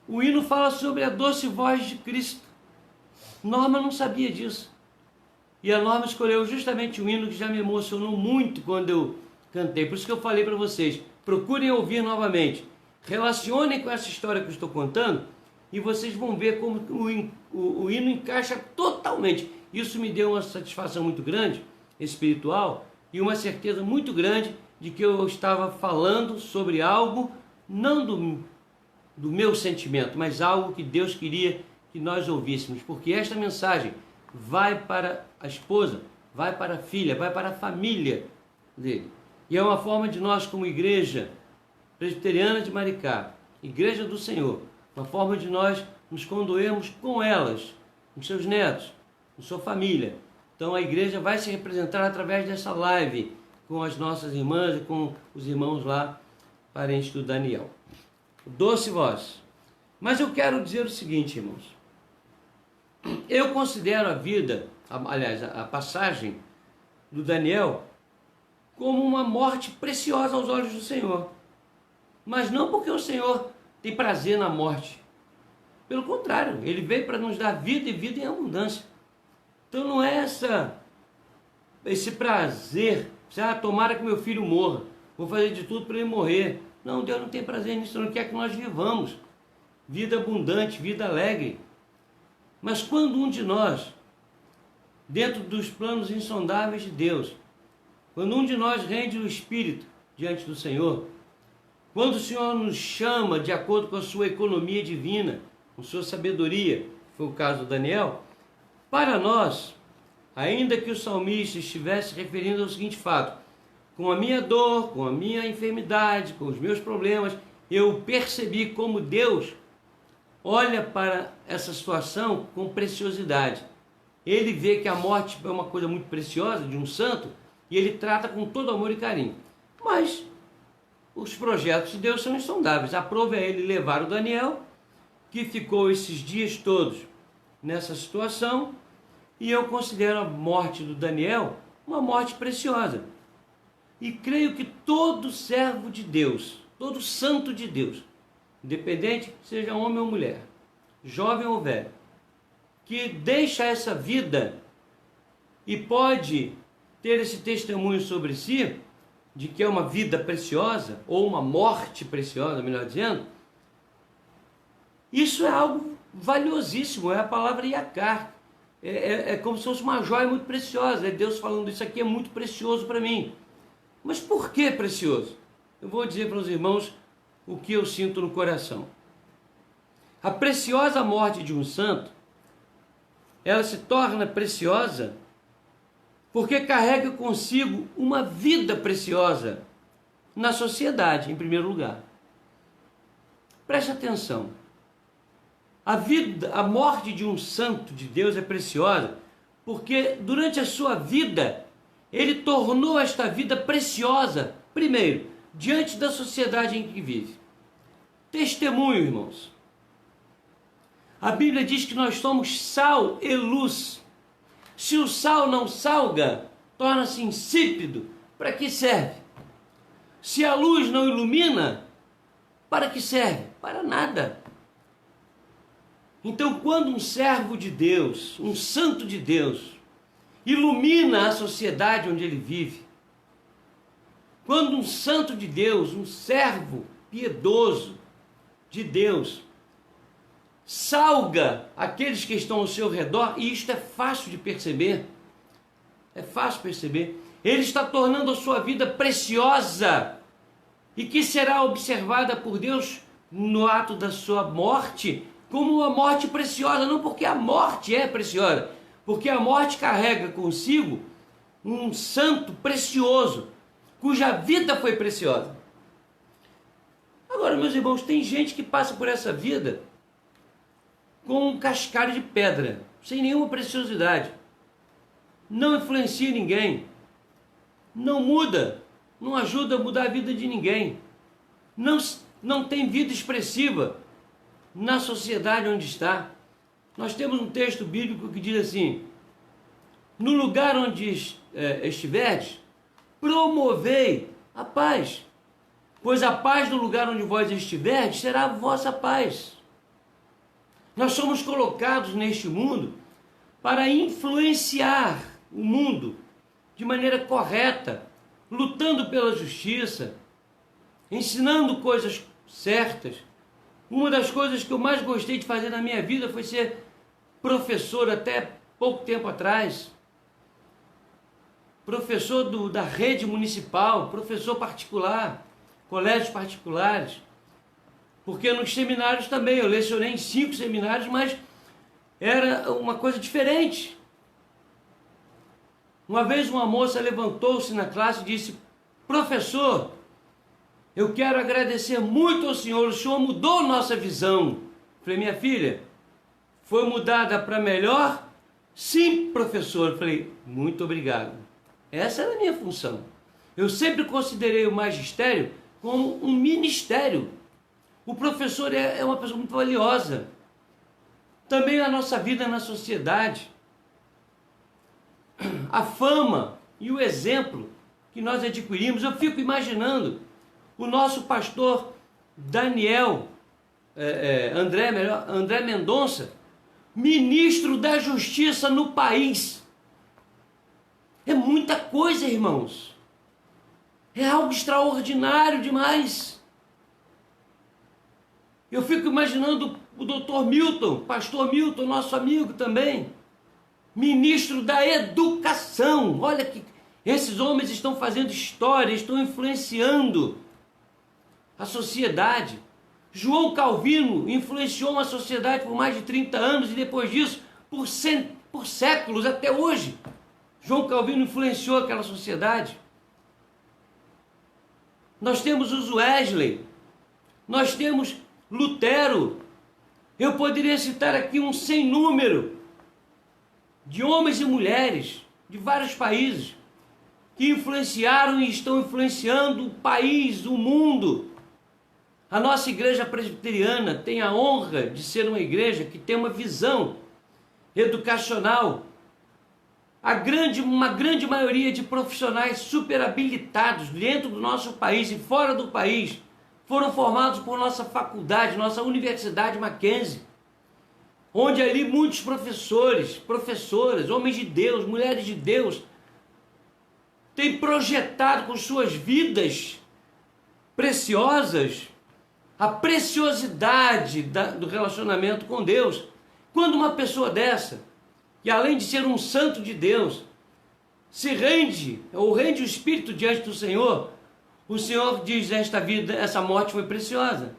O hino fala sobre a doce voz de Cristo. Norma não sabia disso. E a Norma escolheu justamente um hino que já me emocionou muito quando eu cantei. Por isso que eu falei para vocês, procurem ouvir novamente. Relacionem com essa história que eu estou contando e vocês vão ver como o hino encaixa totalmente. Isso me deu uma satisfação muito grande, espiritual, e uma certeza muito grande de que eu estava falando sobre algo, não do meu sentimento, mas algo que Deus queria que nós ouvíssemos, porque esta mensagem vai para a esposa, vai para a filha, vai para a família dele. E é uma forma de nós, como igreja presbiteriana de Maricá, igreja do Senhor, uma forma de nós nos condoermos com elas, com seus netos, com sua família. Então a igreja vai se representar através dessa live, com as nossas irmãs e com os irmãos lá, parentes do Daniel. Doce voz. Mas eu quero dizer o seguinte, irmãos. Eu considero a vida, aliás, a passagem do Daniel como uma morte preciosa aos olhos do Senhor. Mas não porque o Senhor tem prazer na morte. Pelo contrário, Ele veio para nos dar vida e vida em abundância. Então não é esse prazer, tomara que meu filho morra, vou fazer de tudo para ele morrer. Não, Deus não tem prazer nisso, não quer que nós vivamos vida abundante, vida alegre. Mas quando um de nós, dentro dos planos insondáveis de Deus, quando um de nós rende o espírito diante do Senhor, quando o Senhor nos chama de acordo com a sua economia divina, com sua sabedoria, foi o caso do Daniel, para nós, ainda que o salmista estivesse referindo ao seguinte fato: com a minha dor, com a minha enfermidade, com os meus problemas, eu percebi como Deus olha para essa situação com preciosidade. Ele vê que a morte é uma coisa muito preciosa de um santo e ele trata com todo amor e carinho. Mas os projetos de Deus são insondáveis. A prova é ele levar o Daniel, que ficou esses dias todos nessa situação, e eu considero a morte do Daniel uma morte preciosa. E creio que todo servo de Deus, todo santo de Deus, independente seja homem ou mulher, jovem ou velho, que deixa essa vida e pode ter esse testemunho sobre si, de que é uma vida preciosa, ou uma morte preciosa, melhor dizendo, isso é algo valiosíssimo, é a palavra iacar. É como se fosse uma joia muito preciosa, é Deus falando, isso aqui é muito precioso para mim. Mas por que precioso? Eu vou dizer para os irmãos o que eu sinto no coração. A preciosa morte de um santo, ela se torna preciosa porque carrega consigo uma vida preciosa na sociedade, em primeiro lugar. Preste atenção. A morte de um santo de Deus é preciosa porque durante a sua vida ele tornou esta vida preciosa, primeiro, diante da sociedade em que vive. Testemunho, irmãos. A Bíblia diz que nós somos sal e luz. Se o sal não salga, torna-se insípido. Para que serve? Se a luz não ilumina, para que serve? Para nada. Então, quando um servo de Deus, um santo de Deus, ilumina a sociedade onde ele vive, quando um santo de Deus, um servo piedoso de Deus, salga aqueles que estão ao seu redor, e isto é fácil de perceber, ele está tornando a sua vida preciosa, e que será observada por Deus no ato da sua morte como uma morte preciosa, não porque a morte é preciosa, porque a morte carrega consigo um santo precioso, cuja vida foi preciosa. Agora, meus irmãos, tem gente que passa por essa vida com um cascalho de pedra, sem nenhuma preciosidade, não influencia ninguém, não muda, não ajuda a mudar a vida de ninguém, não tem vida expressiva na sociedade onde está. Nós temos um texto bíblico que diz assim: no lugar onde estiverdes, promovei a paz, pois a paz do lugar onde vós estiverdes será a vossa paz. Nós somos colocados neste mundo para influenciar o mundo de maneira correta, lutando pela justiça, ensinando coisas certas. Uma das coisas que eu mais gostei de fazer na minha vida foi ser professor até pouco tempo atrás. Professor da rede municipal, professor particular, colégios particulares. Porque nos seminários também, eu lecionei em 5 seminários, mas era uma coisa diferente. Uma vez uma moça levantou-se na classe e disse: professor, eu quero agradecer muito ao senhor, o senhor mudou nossa visão. Falei: minha filha, foi mudada para melhor? Sim, professor. Falei: muito obrigado. Essa era a minha função. Eu sempre considerei o magistério como um ministério. O professor é uma pessoa muito valiosa. Também a nossa vida na sociedade. A fama e o exemplo que nós adquirimos. Eu fico imaginando o nosso pastor Daniel, André Mendonça, ministro da Justiça no país. É muita coisa, irmãos. É algo extraordinário demais. Eu fico imaginando o doutor Milton, pastor Milton, nosso amigo também, ministro da Educação. Olha que esses homens estão fazendo história, estão influenciando a sociedade. João Calvino influenciou uma sociedade por mais de 30 anos e depois disso, por séculos até hoje, João Calvino influenciou aquela sociedade. Nós temos os Wesley, nós temos Lutero. Eu poderia citar aqui um sem número de homens e mulheres de vários países que influenciaram e estão influenciando o país, o mundo. A nossa igreja presbiteriana tem a honra de ser uma igreja que tem uma visão educacional. Uma grande maioria de profissionais super habilitados dentro do nosso país e fora do país foram formados por nossa faculdade, nossa Universidade Mackenzie, onde ali muitos professores, professoras, homens de Deus, mulheres de Deus, têm projetado com suas vidas preciosas a preciosidade do relacionamento com Deus. Quando uma pessoa dessa, que além de ser um santo de Deus, se rende, ou rende o espírito diante do Senhor, o Senhor diz: esta vida, essa morte foi preciosa.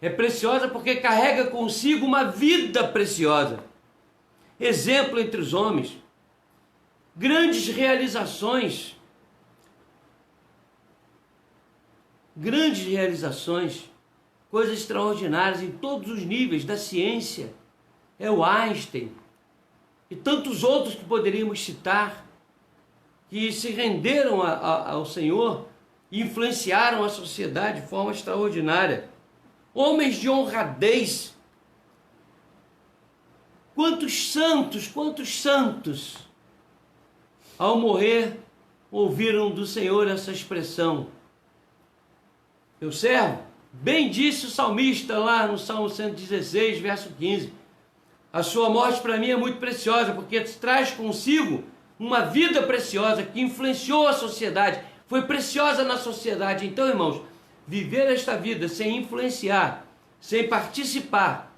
É preciosa porque carrega consigo uma vida preciosa. Exemplo entre os homens. Grandes realizações. Coisas extraordinárias em todos os níveis da ciência. É o Einstein e tantos outros que poderíamos citar, que se renderam ao Senhor e influenciaram a sociedade de forma extraordinária. Homens de honradez. Quantos santos, ao morrer, ouviram do Senhor essa expressão: meu servo, bem disse o salmista lá no Salmo 116, verso 15, a sua morte para mim é muito preciosa, porque traz consigo uma vida preciosa que influenciou a sociedade, foi preciosa na sociedade. Então, irmãos, viver esta vida sem influenciar, sem participar,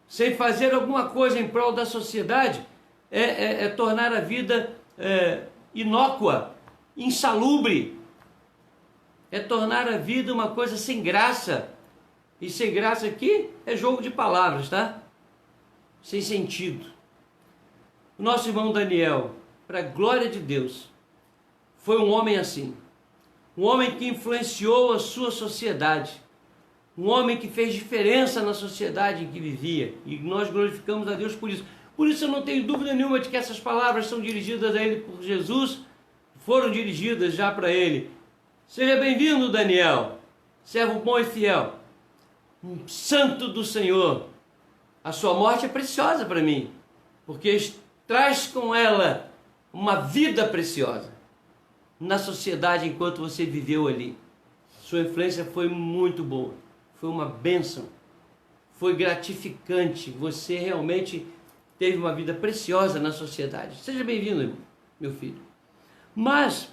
sem fazer alguma coisa em prol da sociedade, é tornar a vida inócua, insalubre, é tornar a vida uma coisa sem graça. E sem graça aqui é jogo de palavras, tá? Sem sentido. O nosso irmão Daniel, para a glória de Deus, foi um homem assim. Um homem que influenciou a sua sociedade. Um homem que fez diferença na sociedade em que vivia. E nós glorificamos a Deus por isso. Por isso eu não tenho dúvida nenhuma de que essas palavras são dirigidas a ele por Jesus, foram dirigidas já para ele. Seja bem-vindo, Daniel, servo bom e fiel, um santo do Senhor. A sua morte é preciosa para mim, porque traz com ela uma vida preciosa na sociedade enquanto você viveu ali. Sua influência foi muito boa, foi uma bênção, foi gratificante. Você realmente teve uma vida preciosa na sociedade. Seja bem-vindo, meu filho. Mas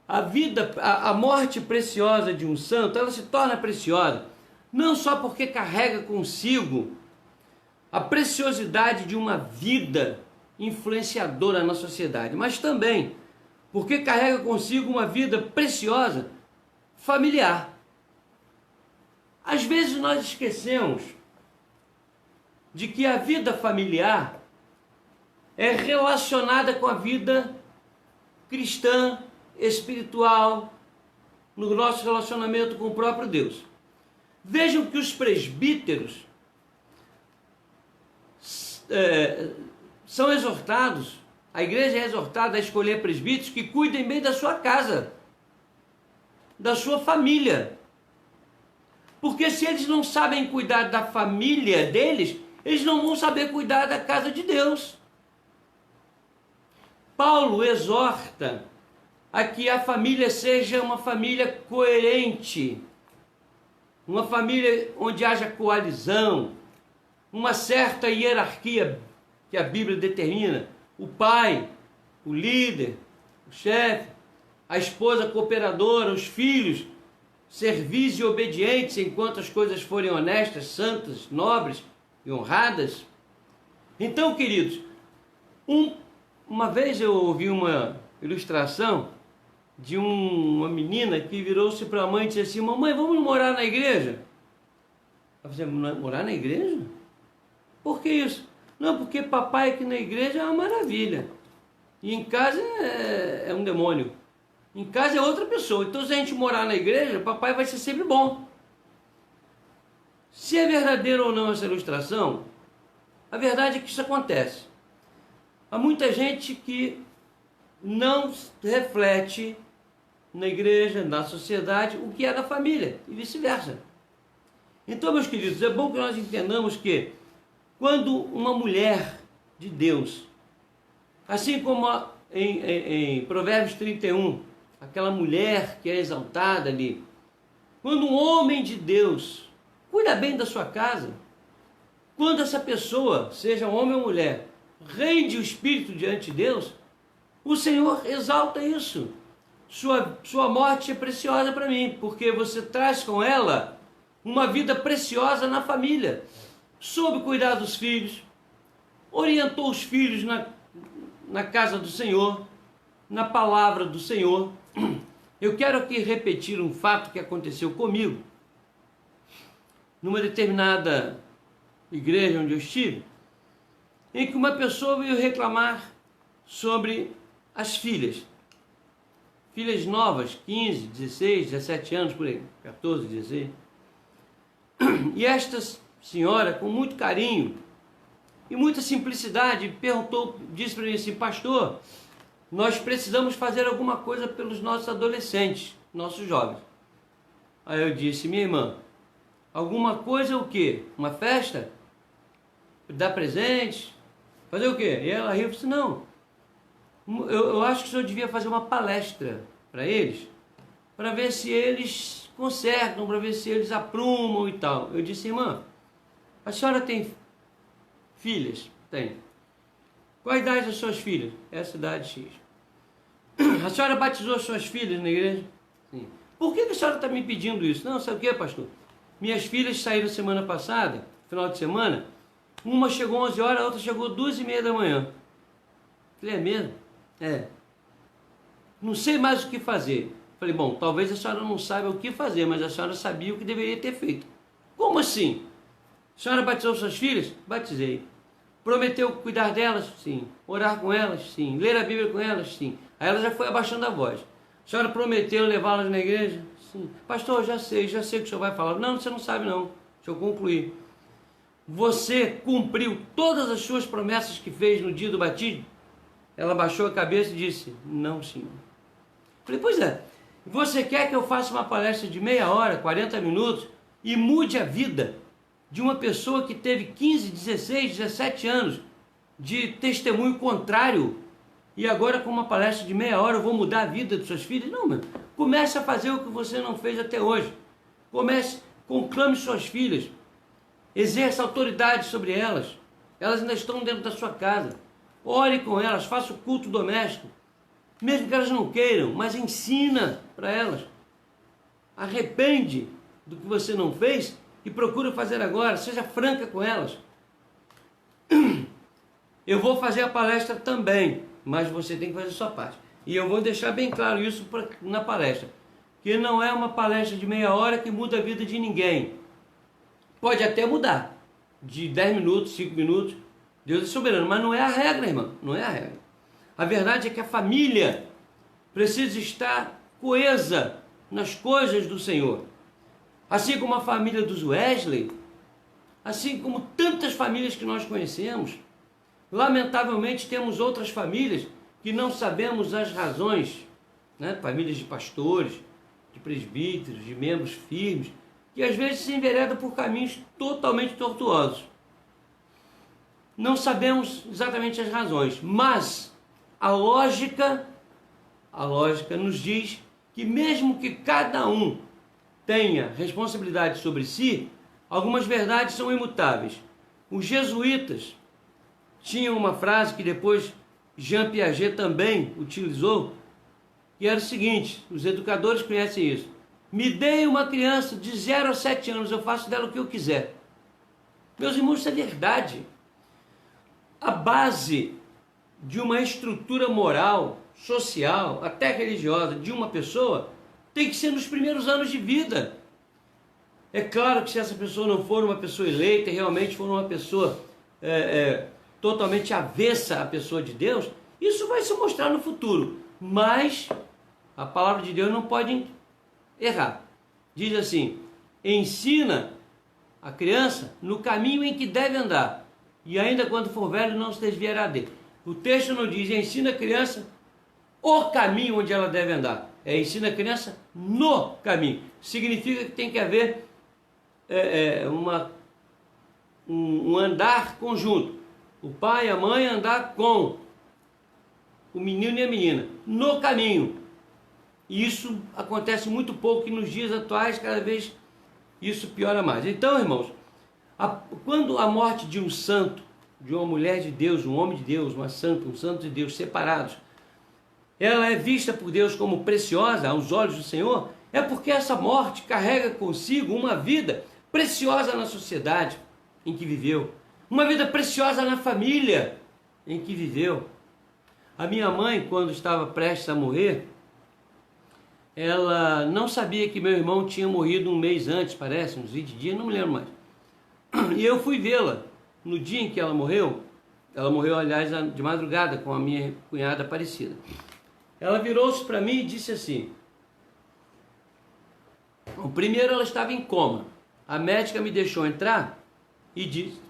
a morte preciosa de um santo, ela se torna preciosa não só porque carrega consigo a preciosidade de uma vida influenciadora na sociedade, mas também porque carrega consigo uma vida preciosa familiar. Às vezes nós esquecemos de que a vida familiar é relacionada com a vida cristã, espiritual, no nosso relacionamento com o próprio Deus. Vejam que os presbíteros são exortados, a igreja é exortada a escolher presbíteros que cuidem bem da sua casa, da sua família. Porque se eles não sabem cuidar da família deles, eles não vão saber cuidar da casa de Deus. Paulo exorta a que a família seja uma família coerente, uma família onde haja coalizão, uma certa hierarquia que a Bíblia determina, o pai, o líder, o chefe, a esposa cooperadora, os filhos, servis e obedientes enquanto as coisas forem honestas, santas, nobres e honradas. Então, queridos, uma vez eu ouvi uma ilustração de uma menina que virou-se para a mãe e disse assim: mamãe, vamos morar na igreja? Ela falou: morar na igreja? Por que isso? Não, porque papai aqui na igreja é uma maravilha. E em casa é um demônio. Em casa é outra pessoa. Então se a gente morar na igreja, papai vai ser sempre bom. Se é verdadeira ou não essa ilustração, a verdade é que isso acontece. Há muita gente que não reflete na igreja, na sociedade, o que é da família e vice-versa. Então, meus queridos, é bom que nós entendamos que quando uma mulher de Deus, assim como em Provérbios 31, aquela mulher que é exaltada ali, quando um homem de Deus cuida bem da sua casa, quando essa pessoa, seja homem ou mulher, rende o espírito diante de Deus, o Senhor exalta isso. Sua morte é preciosa para mim, porque você traz com ela uma vida preciosa na família. Soube cuidar dos filhos, orientou os filhos na casa do Senhor, na palavra do Senhor. Eu quero aqui repetir um fato que aconteceu comigo, numa determinada igreja onde eu estive, em que uma pessoa veio reclamar sobre as filhas novas, 15, 16, 17 anos, por aí, 14, 16. E esta senhora, com muito carinho e muita simplicidade, disse para mim assim: pastor, nós precisamos fazer alguma coisa pelos nossos adolescentes, nossos jovens. Aí eu disse: minha irmã, alguma coisa o quê? Uma festa? Dar presentes? Fazer o quê? E ela riu e disse: não, eu acho que o senhor devia fazer uma palestra para eles, para ver se eles consertam, para ver se eles aprumam e tal. Eu disse: irmã, a senhora tem filhas? Tem. Qual a idade das suas filhas? Essa idade X. A senhora batizou as suas filhas na igreja? Sim. Por que a senhora está me pedindo isso? Não, sabe o que, pastor? Minhas filhas saíram semana passada, final de semana, uma chegou 11 horas, a outra chegou 2h30 da manhã. Falei: é mesmo? É. Não sei mais o que fazer. Falei: bom, talvez a senhora não saiba o que fazer, mas a senhora sabia o que deveria ter feito. Como assim? A senhora batizou suas filhas? Batizei. Prometeu cuidar delas? Sim. Orar com elas? Sim. Ler a Bíblia com elas? Sim. Aí ela já foi abaixando a voz. A senhora prometeu levá-las na igreja? Sim. Pastor, já sei o que o senhor vai falar. Não, você não sabe não. Deixa eu concluir. Você cumpriu todas as suas promessas que fez no dia do batismo? Ela baixou a cabeça e disse, não, senhor. Falei, pois é. Você quer que eu faça uma palestra de meia hora, 40 minutos e mude a vida de uma pessoa que teve 15, 16, 17 anos de testemunho contrário e agora com uma palestra de meia hora eu vou mudar a vida de suas filhas? Não, meu. Comece a fazer o que você não fez até hoje. Comece, conclame suas filhas. Exerça autoridade sobre elas. Elas ainda estão dentro da sua casa. Ore com elas, faça o culto doméstico. Mesmo que elas não queiram, mas ensina para elas. Arrepende do que você não fez e procura fazer agora. Seja franca com elas. Eu vou fazer a palestra também, mas você tem que fazer a sua parte. E eu vou deixar bem claro isso na palestra. Que não é uma palestra de meia hora que muda a vida de ninguém. Pode até mudar. De 10 minutos, 5 minutos. Deus é soberano. Mas não é a regra, irmão. Não é a regra. A verdade é que a família precisa estar coesa nas coisas do Senhor. Assim como a família dos Wesley, assim como tantas famílias que nós conhecemos, lamentavelmente temos outras famílias que não sabemos as razões, né? Famílias de pastores, de presbíteros, de membros firmes, que às vezes se enveredam por caminhos totalmente tortuosos. Não sabemos exatamente as razões, mas a lógica nos diz que mesmo que cada um tenha responsabilidade sobre si, algumas verdades são imutáveis. Os jesuítas tinham uma frase que depois Jean Piaget também utilizou, que era o seguinte, os educadores conhecem isso: me dê uma criança de 0 a 7 anos, eu faço dela o que eu quiser. Meus irmãos, isso é verdade. A base de uma estrutura moral, social, até religiosa de uma pessoa tem que ser nos primeiros anos de vida. É claro que se essa pessoa não for uma pessoa eleita, realmente for uma pessoa totalmente avessa à pessoa de Deus, isso vai se mostrar no futuro. Mas a palavra de Deus não pode errar. Diz assim, ensina a criança no caminho em que deve andar, e ainda quando for velho não se desviará dele. O texto não diz, ensina a criança o caminho onde ela deve andar. Ensina a criança no caminho. Significa que tem que haver um andar conjunto. O pai e a mãe andar com o menino e a menina no caminho. E isso acontece muito pouco, e nos dias atuais cada vez isso piora mais. Então, irmãos, quando a morte de um santo, de uma mulher de Deus, um homem de Deus, uma santa, um santo de Deus separados, ela é vista por Deus como preciosa aos olhos do Senhor, é porque essa morte carrega consigo uma vida preciosa na sociedade em que viveu, uma vida preciosa na família em que viveu. A minha mãe, quando estava prestes a morrer, ela não sabia que meu irmão tinha morrido um mês antes, parece, uns 20 dias, não me lembro mais. E eu fui vê-la no dia em que ela morreu, aliás, de madrugada, com a minha cunhada Aparecida. Ela virou-se para mim e disse assim, primeiro ela estava em coma, a médica me deixou entrar e disse,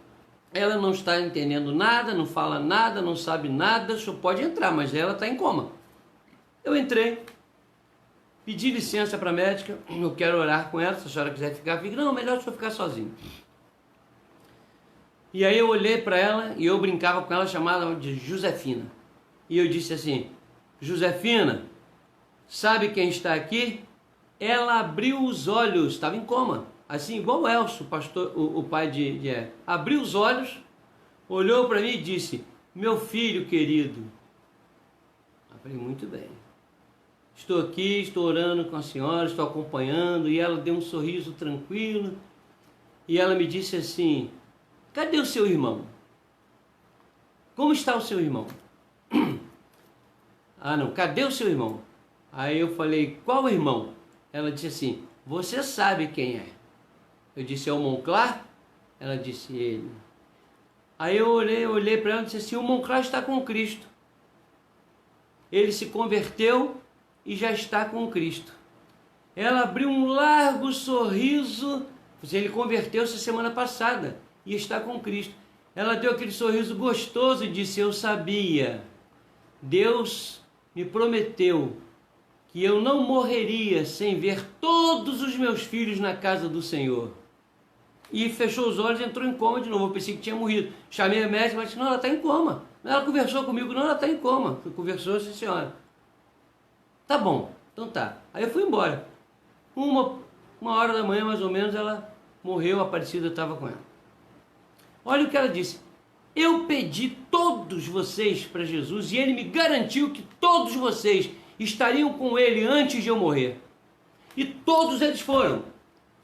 ela não está entendendo nada, não fala nada, não sabe nada, só pode entrar, mas ela está em coma. Eu entrei, pedi licença para a médica, eu quero orar com ela, se a senhora quiser ficar, fica. Não, melhor se eu ficar sozinho. E aí eu olhei para ela e eu brincava com ela, chamada de Josefina. E eu disse assim, Josefina, sabe quem está aqui? Ela abriu os olhos, estava em coma, assim igual o Elcio, o pai de abriu os olhos, olhou para mim e disse, meu filho querido. Eu falei, muito bem. Estou aqui, estou orando com a senhora, estou acompanhando. E ela deu um sorriso tranquilo. E ela me disse assim, cadê o seu irmão? Como está o seu irmão? Ah, não, cadê o seu irmão? Aí eu falei, qual irmão? Ela disse assim, você sabe quem é. Eu disse, é o Monclar? Ela disse, ele. Aí eu olhei para ela e disse assim, o Monclar está com Cristo. Ele se converteu e já está com Cristo. Ela abriu um largo sorriso, ele converteu-se semana passada e está com Cristo. Ela deu aquele sorriso gostoso e disse, eu sabia, Deus me prometeu que eu não morreria sem ver todos os meus filhos na casa do Senhor. E fechou os olhos e entrou em coma de novo. Eu pensei que tinha morrido. Chamei a médica, ela disse, não, ela está em coma. Ela conversou comigo, não, ela está em coma. Conversou, sim, senhora. Tá bom, então tá. Aí eu fui embora. Uma hora da manhã, mais ou menos, ela morreu, a Aparecida estava com ela. Olha o que ela disse. Eu pedi todos vocês para Jesus e ele me garantiu que todos vocês estariam com ele antes de eu morrer. E todos eles foram.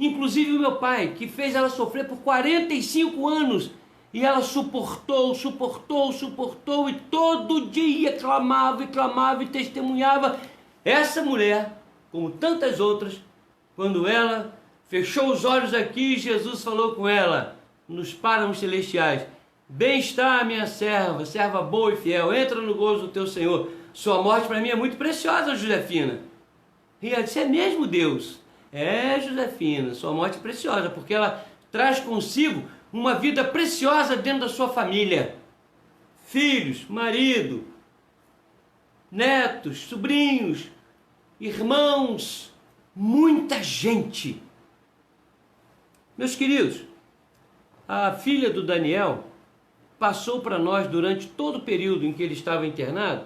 Inclusive o meu pai, que fez ela sofrer por 45 anos. E ela suportou e todo dia clamava e testemunhava. Essa mulher, como tantas outras, quando ela fechou os olhos aqui, Jesus falou com ela, nos páramos celestiais, bem está minha serva, serva boa e fiel, entra no gozo do teu Senhor. Sua morte para mim é muito preciosa, Josefina. E ela disse, é mesmo, Deus? É, Josefina, sua morte é preciosa, porque ela traz consigo uma vida preciosa dentro da sua família. Filhos, marido, netos, sobrinhos, irmãos, muita gente. Meus queridos, a filha do Daniel passou para nós, durante todo o período em que ele estava internado,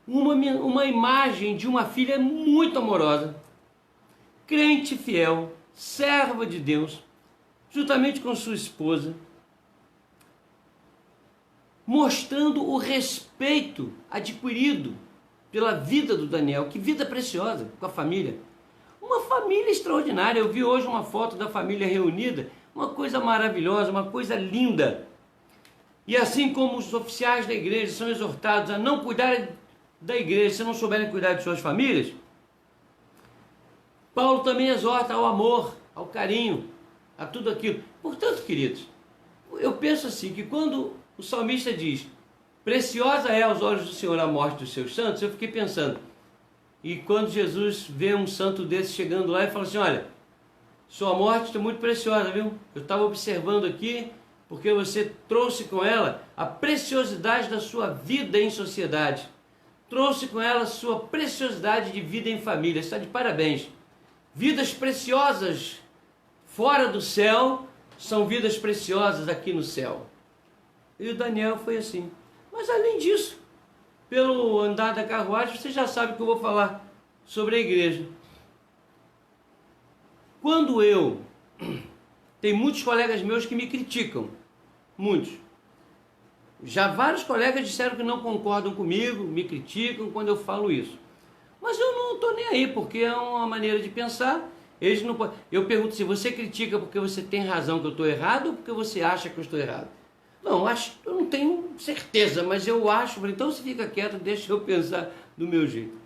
uma imagem de uma filha muito amorosa, crente fiel, serva de Deus, juntamente com sua esposa, mostrando o respeito adquirido pela vida do Daniel. Que vida preciosa com a família. Uma família extraordinária. Eu vi hoje uma foto da família reunida, uma coisa maravilhosa, uma coisa linda. E assim como os oficiais da igreja são exortados a não cuidar da igreja se não souberem cuidar de suas famílias, Paulo também exorta ao amor, ao carinho, a tudo aquilo. Portanto, queridos, eu penso assim, que quando o salmista diz, preciosa é aos olhos do Senhor a morte dos seus santos, eu fiquei pensando, e quando Jesus vê um santo desse chegando lá e fala assim, olha, sua morte está muito preciosa, viu? Eu estava observando aqui, porque você trouxe com ela a preciosidade da sua vida em sociedade, trouxe com ela a sua preciosidade de vida em família, está de parabéns. Vidas preciosas fora do céu são vidas preciosas aqui no céu. E o Daniel foi assim. Mas além disso, pelo andar da carruagem, você já sabe que eu vou falar sobre a igreja. Quando tem muitos colegas meus que me criticam, muitos. Já vários colegas disseram que não concordam comigo, me criticam quando eu falo isso. Mas eu não estou nem aí, porque é uma maneira de pensar. Eles não podem. Eu pergunto se você critica porque você tem razão que eu estou errado ou porque você acha que eu estou errado. Não, eu não tenho certeza, mas eu acho. Então você fica quieto, deixa eu pensar do meu jeito.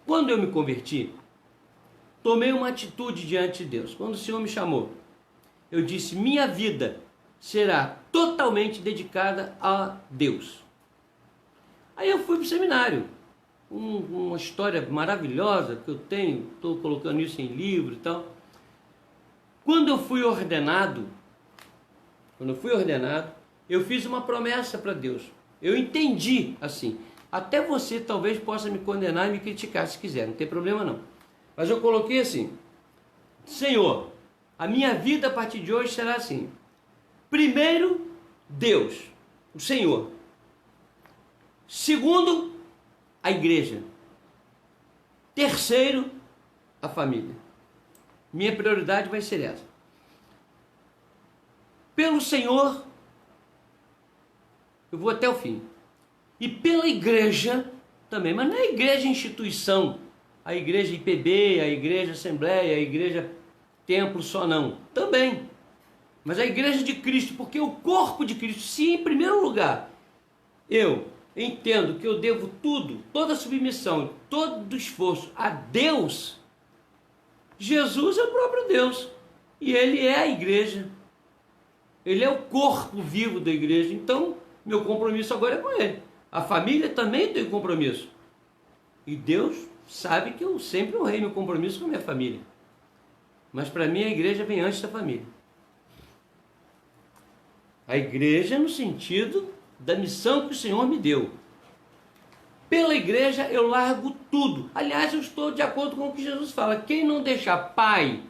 Quando eu me converti, tomei uma atitude diante de Deus. Quando o Senhor me chamou, eu disse, minha vida será totalmente dedicada a Deus. Aí eu fui para o seminário. Uma história maravilhosa que eu tenho, estou colocando isso em livro e tal. Quando eu fui ordenado, eu fiz uma promessa para Deus. Eu entendi assim. Até você talvez possa me condenar e me criticar se quiser, não tem problema não. Mas eu coloquei assim, Senhor, a minha vida a partir de hoje será assim. Primeiro, Deus, o Senhor. Segundo, a igreja. Terceiro, a família. Minha prioridade vai ser essa. Pelo Senhor, eu vou até o fim. E pela igreja também, mas não é a igreja instituição, a igreja IPB, a igreja Assembleia, a igreja Templo só não. Também. Mas a igreja de Cristo, porque o corpo de Cristo, se em primeiro lugar eu entendo que eu devo tudo, toda a submissão, todo o esforço a Deus, Jesus é o próprio Deus. e ele é a igreja. Ele é o corpo vivo da igreja. Então, meu compromisso agora é com ele. A família também tem compromisso. E Deus sabe que eu sempre honrei meu compromisso com a minha família. Mas para mim a igreja vem antes da família. A igreja no sentido da missão que o Senhor me deu. Pela igreja eu largo tudo. Aliás, eu estou de acordo com o que Jesus fala. Quem não deixar pai,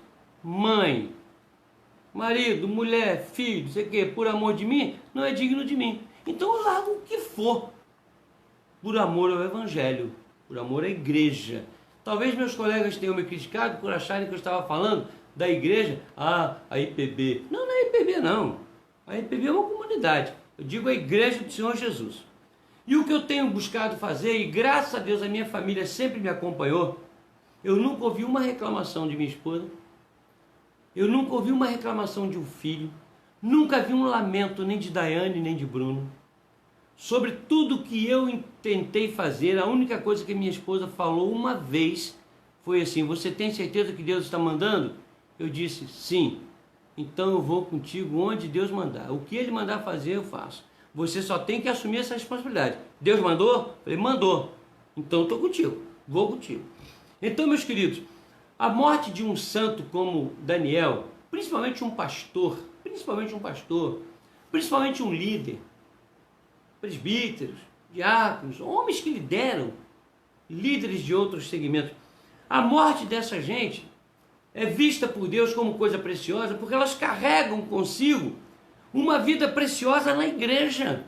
mãe, marido, mulher, filho, sei o quê, por amor de mim, não é digno de mim. Então eu largo o que for, por amor ao evangelho, por amor à igreja. Talvez meus colegas tenham me criticado por acharem que eu estava falando da igreja, a IPB. Não, não é a IPB não. A IPB é uma comunidade. Eu digo a igreja do Senhor Jesus. E o que eu tenho buscado fazer, e graças a Deus a minha família sempre me acompanhou, eu nunca ouvi uma reclamação de minha esposa, eu nunca ouvi uma reclamação de um filho, nunca vi um lamento nem de Daiane nem de Bruno. Sobre tudo que eu tentei fazer, a única coisa que minha esposa falou uma vez foi assim: você tem certeza que Deus está mandando? Eu disse, sim. Então eu vou contigo onde Deus mandar. O que Ele mandar fazer, eu faço. Você só tem que assumir essa responsabilidade. Deus mandou? Eu falei, mandou. Então estou contigo, vou contigo. Então, meus queridos, a morte de um santo como Daniel, principalmente um pastor, principalmente um líder, presbíteros, diáconos, homens que lideram, líderes de outros segmentos, a morte dessa gente é vista por Deus como coisa preciosa, porque elas carregam consigo uma vida preciosa na igreja.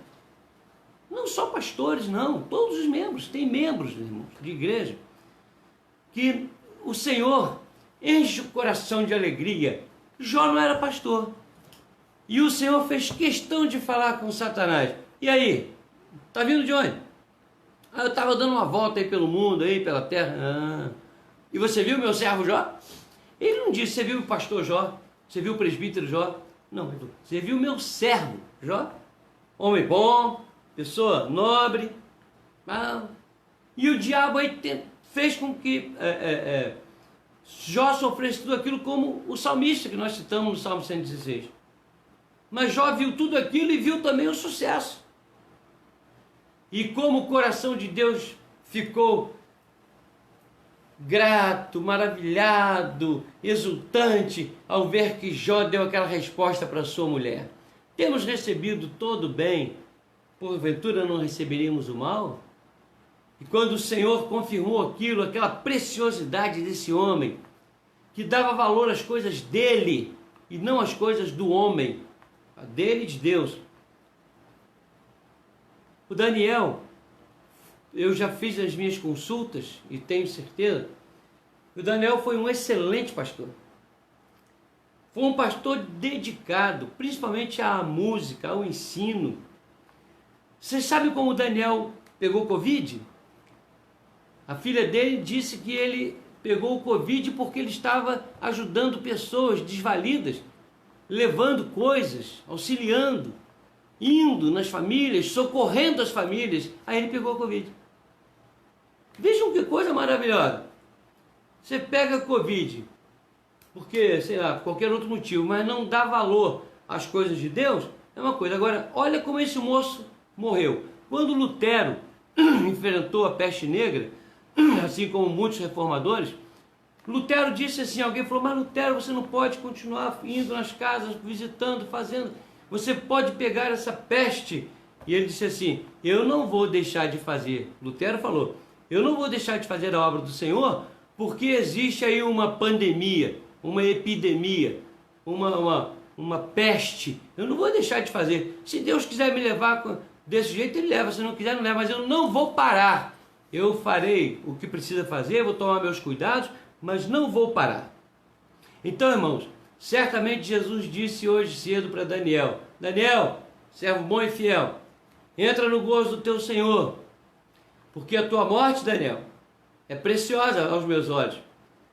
Não só pastores, não, todos os membros. Tem membros, irmãos, de igreja, que o Senhor enche o coração de alegria. Jó não era pastor. E o Senhor fez questão de falar com Satanás. E aí? Tá vindo de onde? Eu estava dando uma volta aí pelo mundo, aí pela terra. E você viu meu servo Jó? Ele não disse, você viu o pastor Jó? Você viu o presbítero Jó? Não, você viu meu servo Jó? Homem bom, pessoa nobre. E o diabo aí fez com que Jó sofresse tudo aquilo como o salmista que nós citamos no Salmo 116. Mas Jó viu tudo aquilo e viu também o sucesso. E como o coração de Deus ficou grato, maravilhado, exultante ao ver que Jó deu aquela resposta para sua mulher. Temos recebido todo o bem, porventura não receberíamos o mal? E quando o Senhor confirmou aquilo, aquela preciosidade desse homem, que dava valor às coisas dele e não às coisas do homem, a dele e de Deus. O Daniel, eu já fiz as minhas consultas e tenho certeza, o Daniel foi um excelente pastor. Foi um pastor dedicado, principalmente à música, ao ensino. Vocês sabem como o Daniel pegou Covid? A filha dele disse que ele pegou o Covid porque ele estava ajudando pessoas desvalidas, levando coisas, auxiliando, indo nas famílias, socorrendo as famílias. Aí ele pegou o Covid. Vejam que coisa maravilhosa. Você pega Covid, porque, sei lá, por qualquer outro motivo, mas não dá valor às coisas de Deus, é uma coisa. Agora, olha como esse moço morreu. Quando Lutero enfrentou a peste negra, assim como muitos reformadores, Lutero disse assim, alguém falou, mas Lutero, você não pode continuar indo nas casas, visitando, fazendo, você pode pegar essa peste. E ele disse assim, eu não vou deixar de fazer, Lutero falou, eu não vou deixar de fazer a obra do Senhor, porque existe aí uma pandemia, uma epidemia, uma peste, eu não vou deixar de fazer. Se Deus quiser me levar desse jeito, Ele leva, se não quiser, não leva, mas eu não vou parar. Eu farei o que precisa fazer, vou tomar meus cuidados, mas não vou parar. Então, irmãos, certamente Jesus disse hoje cedo para Daniel, Daniel, servo bom e fiel, entra no gozo do teu Senhor, porque a tua morte, Daniel, é preciosa aos meus olhos.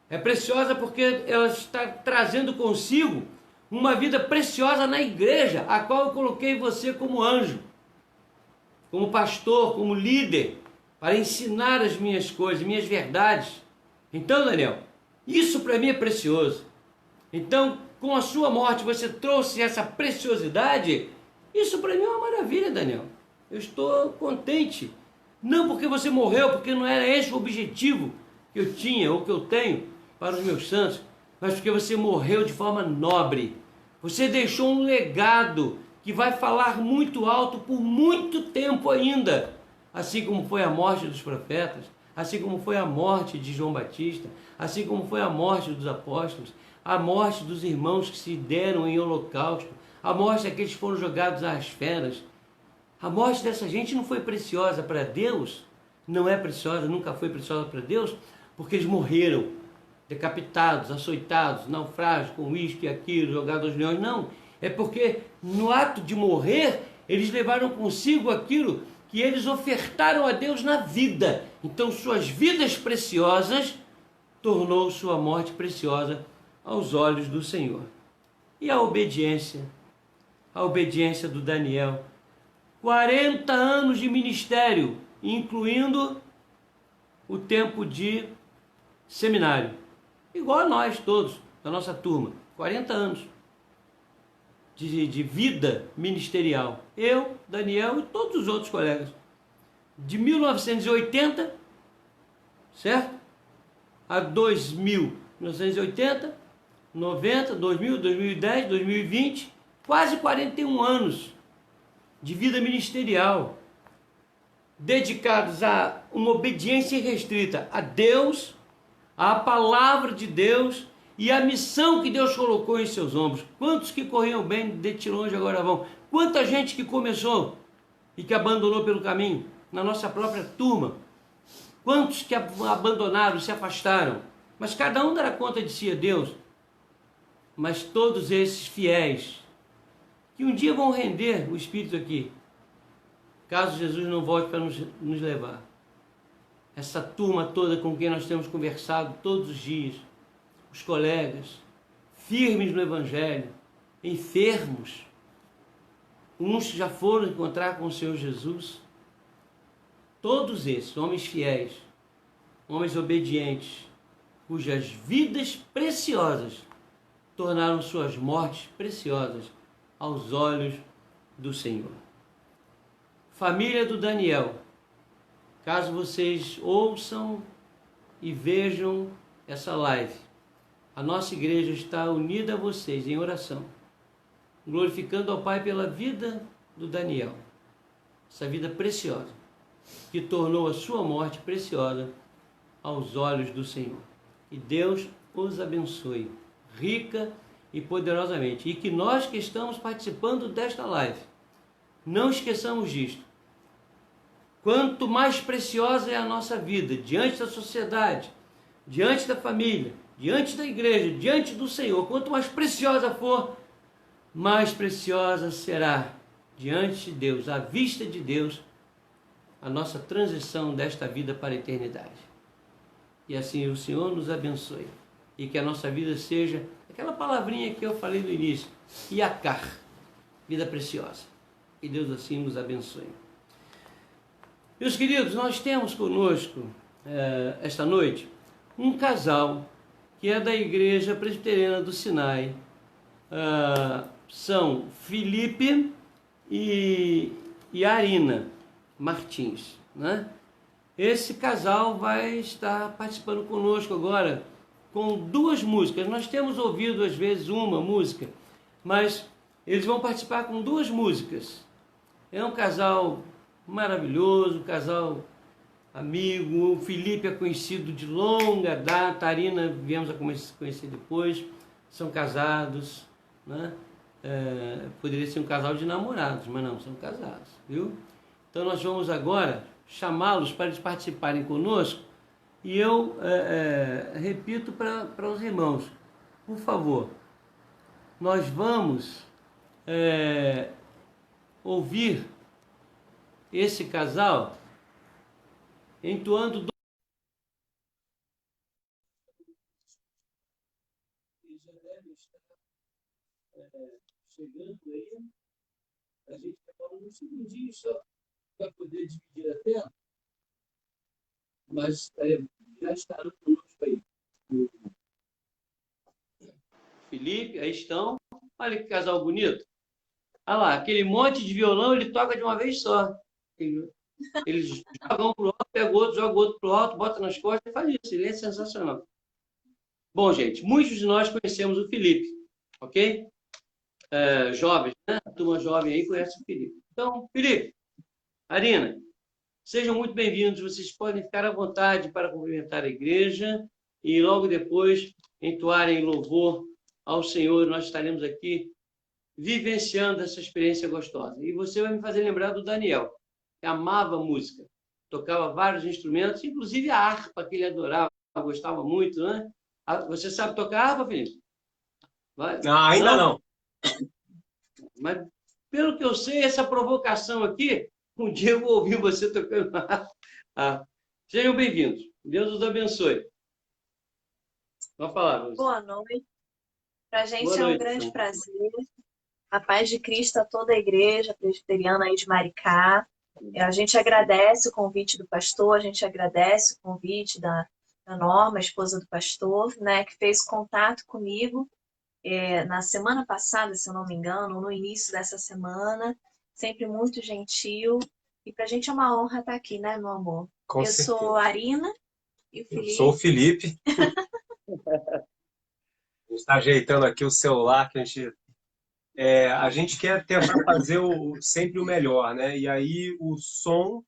É preciosa porque ela está trazendo consigo uma vida preciosa na igreja, a qual eu coloquei você como anjo, como pastor, como líder, para ensinar as minhas coisas, minhas verdades. Então, Daniel, isso para mim é precioso. Então, com a sua morte você trouxe essa preciosidade, isso para mim é uma maravilha, Daniel. Eu estou contente. Não porque você morreu, porque não era esse o objetivo que eu tinha ou que eu tenho para os meus santos, mas porque você morreu de forma nobre. Você deixou um legado que vai falar muito alto por muito tempo ainda, assim como foi a morte dos profetas, assim como foi a morte de João Batista, assim como foi a morte dos apóstolos, a morte dos irmãos que se deram em holocausto, a morte daqueles que foram jogados às feras. A morte dessa gente não foi preciosa para Deus, não é preciosa, nunca foi preciosa para Deus, porque eles morreram decapitados, açoitados, naufrágios, com isto e aquilo, jogados aos leões. Não, é porque no ato de morrer, eles levaram consigo aquilo que eles ofertaram a Deus na vida. Então suas vidas preciosas tornou sua morte preciosa aos olhos do Senhor. E a obediência do Daniel. 40 anos de ministério, incluindo o tempo de seminário. Igual a nós todos, da nossa turma. 40 anos de vida ministerial. Eu, Daniel e todos os outros colegas. De 1980, certo? A 2000, 1980, 90, 2000, 2010, 2020, quase 41 anos de vida ministerial, dedicados a uma obediência irrestrita a Deus, à palavra de Deus e à missão que Deus colocou em seus ombros. Quantos que corriam bem de longe agora vão? Quanta gente que começou e que abandonou pelo caminho, na nossa própria turma. Quantos que abandonaram, se afastaram, mas cada um dará conta de si a Deus. Mas todos esses fiéis, que um dia vão render o Espírito aqui, caso Jesus não volte para nos levar. Essa turma toda com quem nós temos conversado todos os dias, os colegas, firmes no Evangelho, enfermos, uns já foram encontrar com o Senhor Jesus. Todos esses, homens fiéis, homens obedientes, cujas vidas preciosas tornaram suas mortes preciosas aos olhos do Senhor. Família do Daniel, caso vocês ouçam e vejam essa live, a nossa igreja está unida a vocês em oração, glorificando ao Pai pela vida do Daniel, essa vida preciosa, que tornou a sua morte preciosa aos olhos do Senhor. E Deus os abençoe, rica e poderosamente. E que nós que estamos participando desta live, não esqueçamos disto. Quanto mais preciosa é a nossa vida diante da sociedade, diante da família, diante da igreja, diante do Senhor, quanto mais preciosa for, mais preciosa será diante de Deus, à vista de Deus, a nossa transição desta vida para a eternidade. E assim o Senhor nos abençoe. E que a nossa vida seja aquela palavrinha que eu falei no início, Iacar, vida preciosa. E Deus assim nos abençoe. Meus queridos, nós temos conosco, esta noite, um casal que é da Igreja Presbiteriana do Sinai. São Felipe e Arina Martins, né? Esse casal vai estar participando conosco agora com duas músicas. Nós temos ouvido às vezes uma música, mas eles vão participar com duas músicas. É um casal maravilhoso, um casal amigo. O Felipe é conhecido de longa data, a Arina viemos a conhecer depois, são casados, né? Poderia ser um casal de namorados, mas não, são casados, viu? Então nós vamos agora chamá-los para eles participarem conosco. E eu repito para os irmãos, por favor, nós vamos ouvir esse casal entoando. Eles já devem estar chegando aí. A gente demora uns segundinhos só para poder dividir a tela. Mas já estarão conosco aí. Felipe, aí estão. Olha que casal bonito. Olha lá, aquele monte de violão, ele toca de uma vez só. Eles jogam pro alto, pega outro, joga outro pro alto, bota nas costas e faz isso. Ele é sensacional. Bom, gente, muitos de nós conhecemos o Felipe, ok? Jovens, né? A turma jovem aí conhece o Felipe. Então, Felipe, Arina, sejam muito bem-vindos. Vocês podem ficar à vontade para cumprimentar a igreja e logo depois entoarem louvor ao Senhor. Nós estaremos aqui vivenciando essa experiência gostosa. E você vai me fazer lembrar do Daniel, que amava música, tocava vários instrumentos, inclusive a harpa, que ele adorava, gostava muito, né? Você sabe tocar harpa, Felipe? Ainda não. Mas, pelo que eu sei, essa provocação aqui, um dia eu vou ouvir você tocando harpa. Sejam bem-vindos. Deus os abençoe. Vamos falar, Lúcia. Boa noite. Para a gente Boa é um noite. grande prazer. A paz de Cristo a toda a igreja presbiteriana aí de Maricá. A gente agradece o convite do pastor, a gente agradece o convite da Norma, a esposa do pastor, né, que fez contato comigo na semana passada, se eu não me engano, no início dessa semana, sempre muito gentil. E para a gente é uma honra estar aqui, né, meu amor? Com eu certeza. sou a Arina e o Eu Felipe. sou o Felipe. A gente está ajeitando aqui o celular, que a gente quer tentar fazer sempre o melhor, né? E aí o som,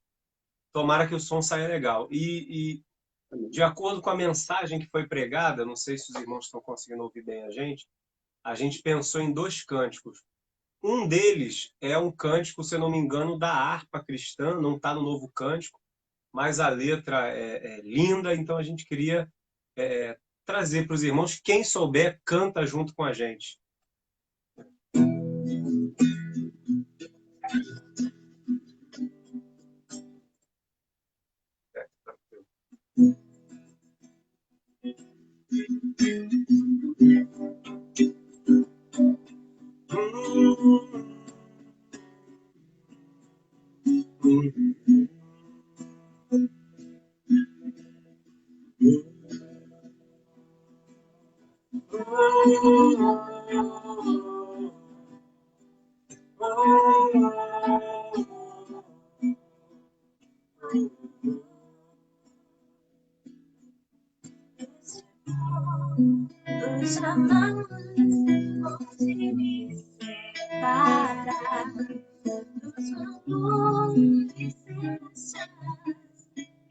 tomara que o som saia legal. E de acordo com a mensagem que foi pregada, não sei se os irmãos estão conseguindo ouvir bem a gente pensou em 2 cânticos. Um deles é um cântico, se eu não me engano, da harpa cristã, não está no Novo Cântico, mas a letra é linda, então a gente queria trazer para os irmãos. Quem souber, canta junto com a gente. Jamais pode me separar dos valores celestiais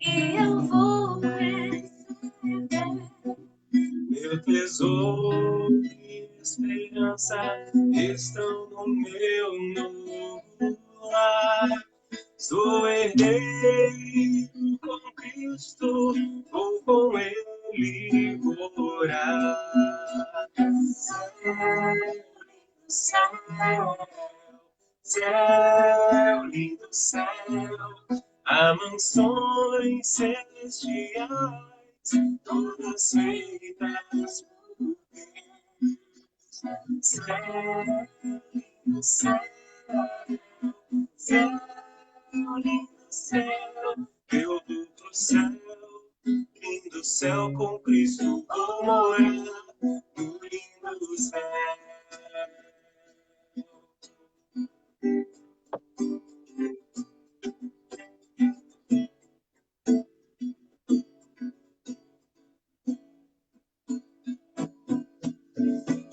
e eu vou receber. Meu tesouro e esperança estão no meu novo lar. Sou herdeiro com Cristo, vou com Ele morar. Céu, lindo céu, há mansões celestiais, todas feitas por Deus. Céu, lindo céu, céu, lindo céu, eu vou pro céu, lindo céu com Cristo, vou morar no lindo céu.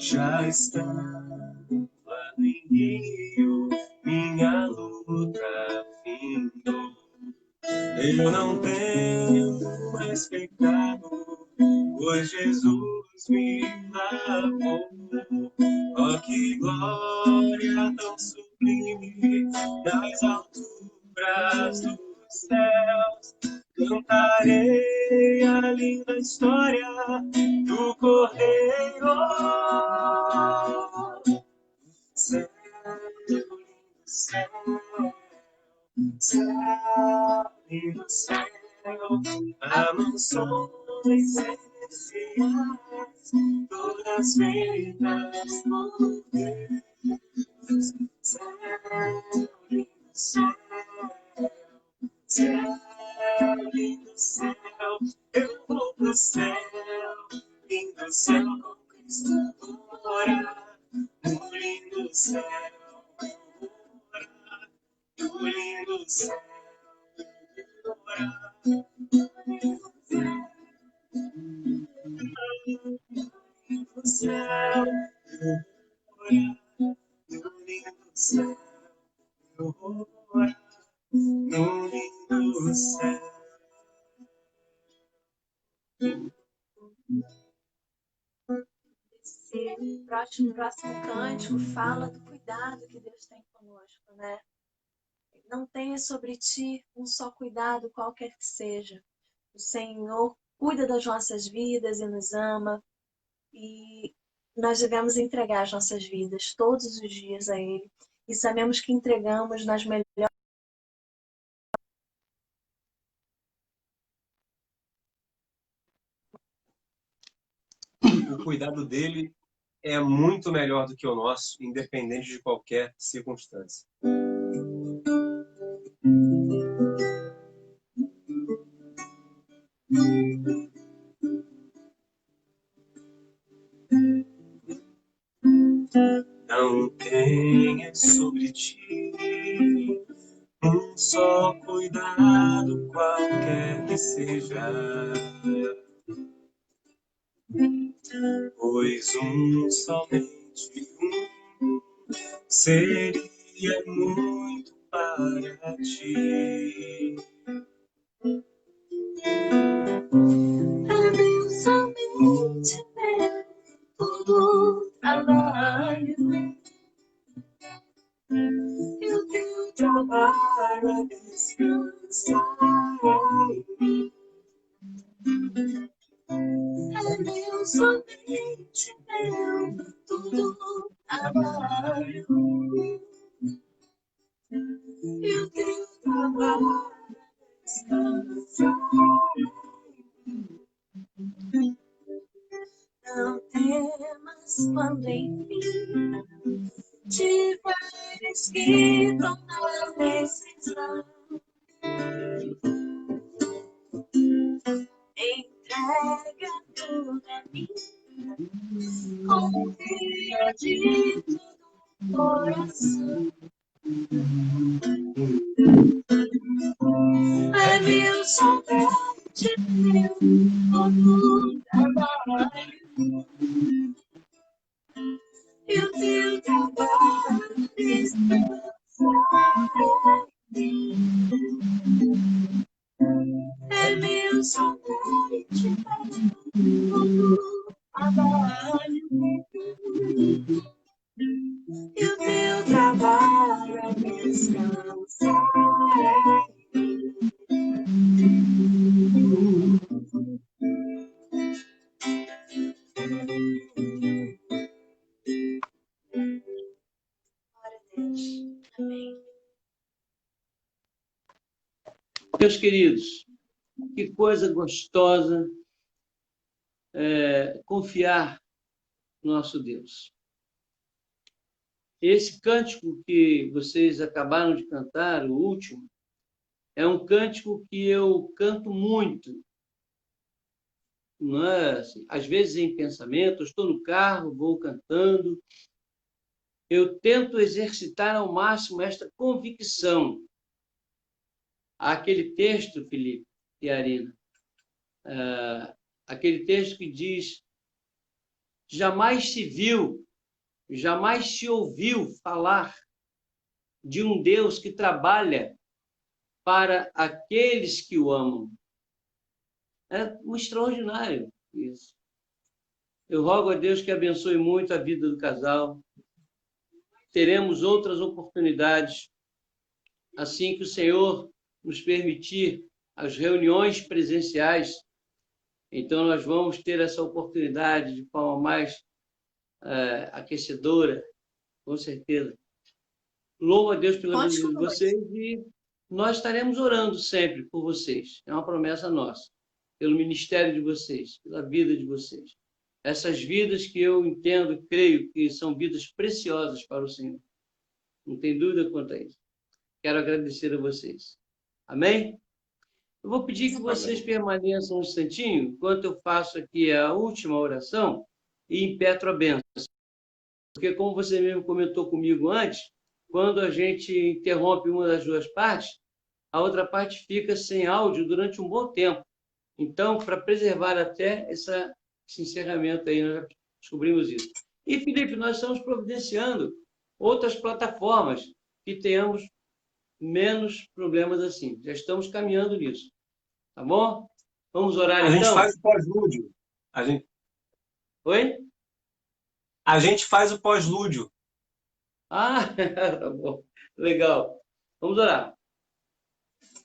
Já estava no início, minha luta findou. Eu não tenho mais pecado, pois Jesus me lavou. Oh, que glória tão sublime nas alturas dos céus. Cantarei a linda história do Cordeiro. Céu, lindo céu, céu, lindo céu, há mansões celestiais, todas feitas por Deus. Céu, lindo céu, céu, lindo céu, eu vou pro céu, lindo céu com Cristo vou céu, no lindo céu, eu vou morar no lindo céu. Esse próximo cântico fala do cuidado que Deus tem conosco, né? Não tenha sobre ti um só cuidado, qualquer que seja. O Senhor cuida das nossas vidas e nos ama. E nós devemos entregar as nossas vidas todos os dias a Ele. E sabemos que entregamos nas melhores. O cuidado dele é muito melhor do que o nosso, independente de qualquer circunstância. Não tenha sobre ti um só cuidado, qualquer que seja, pois somente seria muito para ti. É meu, somente meu, todo trabalho. E o teu trabalho é descansar em mim. É meu, somente meu, todo trabalho. E o teu trabalho é descansar em mim. Não temas quando enfim tiveres que tomar decisão. Entrega tudo a mim, confia de todo o coração. É meu, somente meu, todo trabalho. E o teu trabalho descansar em mim. É meu, somente meu, todo trabalho. E o teu trabalho é descansar em mim. Glória a Deus. Amém. Meus queridos, que coisa gostosa confiar no nosso Deus. Esse cântico que vocês acabaram de cantar, o último, é um cântico que eu canto muito. Não é? Assim, às vezes em pensamento, eu estou no carro, vou cantando. Eu tento exercitar ao máximo esta convicção. Aquele texto, Felipe e Arina, aquele texto que diz: jamais se viu, jamais se ouviu falar de um Deus que trabalha para aqueles que o amam. É um extraordinário isso. Eu rogo a Deus que abençoe muito a vida do casal. Teremos outras oportunidades, assim que o Senhor nos permitir as reuniões presenciais. Então, nós vamos ter essa oportunidade de forma mais aquecedora, com certeza. Louvo a Deus pela vida de vocês e nós estaremos orando sempre por vocês. É uma promessa nossa, pelo ministério de vocês, pela vida de vocês. Essas vidas que eu entendo e creio que são vidas preciosas para o Senhor. Não tem dúvida quanto a isso. Quero agradecer a vocês. Amém? Eu vou pedir que vocês permaneçam um instantinho, enquanto eu faço aqui a última oração e impetro a bênção. Porque, como você mesmo comentou comigo antes, quando a gente interrompe uma das duas partes, a outra parte fica sem áudio durante um bom tempo. Então, para preservar até esse encerramento aí, nós descobrimos isso. E, Felipe, nós estamos providenciando outras plataformas que tenhamos menos problemas assim. Já estamos caminhando nisso. Tá bom? Vamos orar, A gente então? faz o pós-lúdio. Oi? A gente faz o pós-lúdio. Ah, tá bom. Legal. Vamos orar.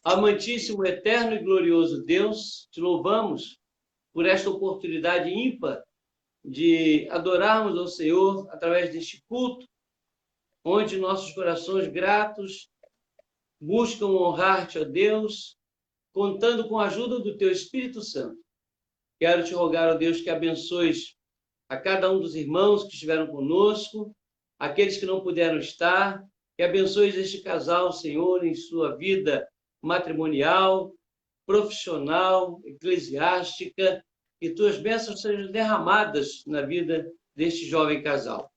Amantíssimo, eterno e glorioso Deus, te louvamos por esta oportunidade ímpar de adorarmos ao Senhor através deste culto, onde nossos corações gratos buscam honrar-te, ó Deus, contando com a ajuda do teu Espírito Santo. Quero te rogar, ó Deus, que abençoes a cada um dos irmãos que estiveram conosco, aqueles que não puderam estar, que abençoes este casal, Senhor, em sua vida matrimonial, profissional, eclesiástica, que tuas bênçãos sejam derramadas na vida deste jovem casal.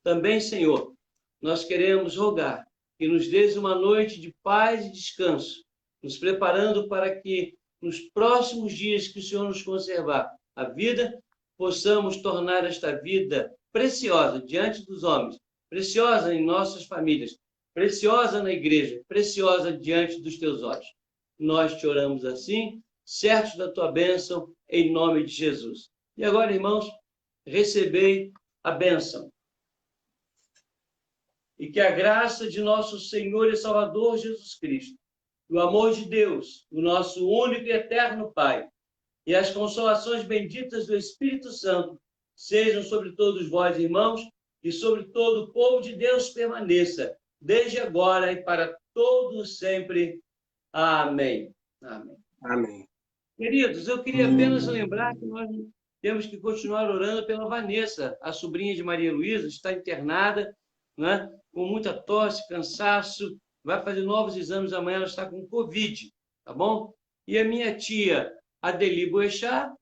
Também, Senhor, nós queremos rogar que nos dês uma noite de paz e descanso, nos preparando para que nos próximos dias que o Senhor nos conservar a vida, possamos tornar esta vida preciosa diante dos homens, preciosa em nossas famílias, preciosa na igreja, preciosa diante dos teus olhos. Nós te oramos assim, certos da tua bênção, em nome de Jesus. E agora, irmãos, recebei a bênção. E que a graça de nosso Senhor e Salvador Jesus Cristo, o amor de Deus, o nosso único e eterno Pai, e as consolações benditas do Espírito Santo sejam sobre todos vós, irmãos, e sobre todo o povo de Deus permaneça, desde agora e para todos sempre. Amém. Amém. Amém. Queridos, eu queria apenas lembrar que nós temos que continuar orando pela Vanessa, a sobrinha de Maria Luísa, está internada, né, com muita tosse, cansaço, vai fazer novos exames amanhã, ela está com Covid, tá bom? E a minha tia, Adeli Boechat,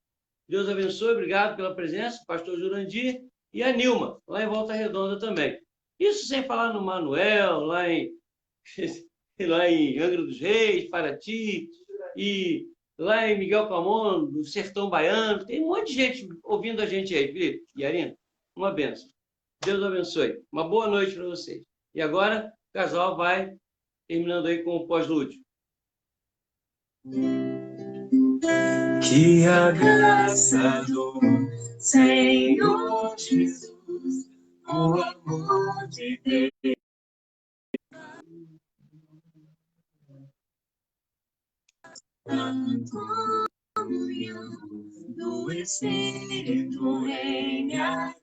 Deus abençoe, obrigado pela presença, pastor Jurandir, e a Nilma, lá em Volta Redonda também. Isso sem falar no Manuel, lá em Angra dos Reis, Paraty, e lá em Miguel Camon, do Sertão Baiano. Tem um monte de gente ouvindo a gente aí, Felipe e Arina. Uma benção. Deus abençoe. Uma boa noite para vocês. E agora, o casal vai terminando aí com o pós-lúdio. Que a graça do Senhor Jesus, o amor de Deus, a comunhão do Espírito reine aqui,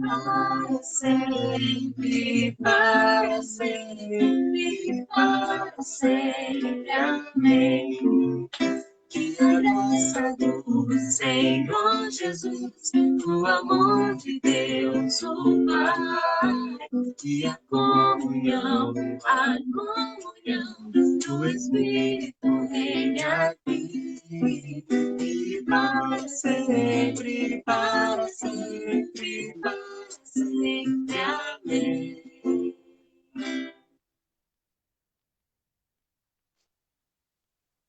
para sempre, para sempre, para sempre. Amém. Que a graça do Senhor Jesus, o amor de Deus, o Pai, e a comunhão do Espírito reine aqui, e para sempre, para sempre, para sempre. Amém.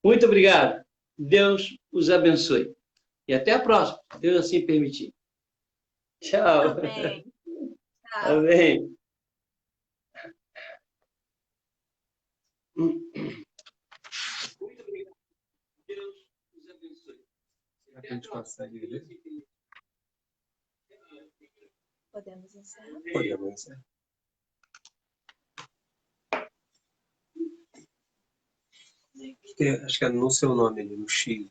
Muito obrigado. Deus os abençoe. E até a próxima, se Deus assim permitir. Tchau. Amém. Tchau. Amém. Muito obrigado. Deus os abençoe. A gente consegue ver? Podemos encerrar? Podemos encerrar. Acho que é no seu nome ali, no X.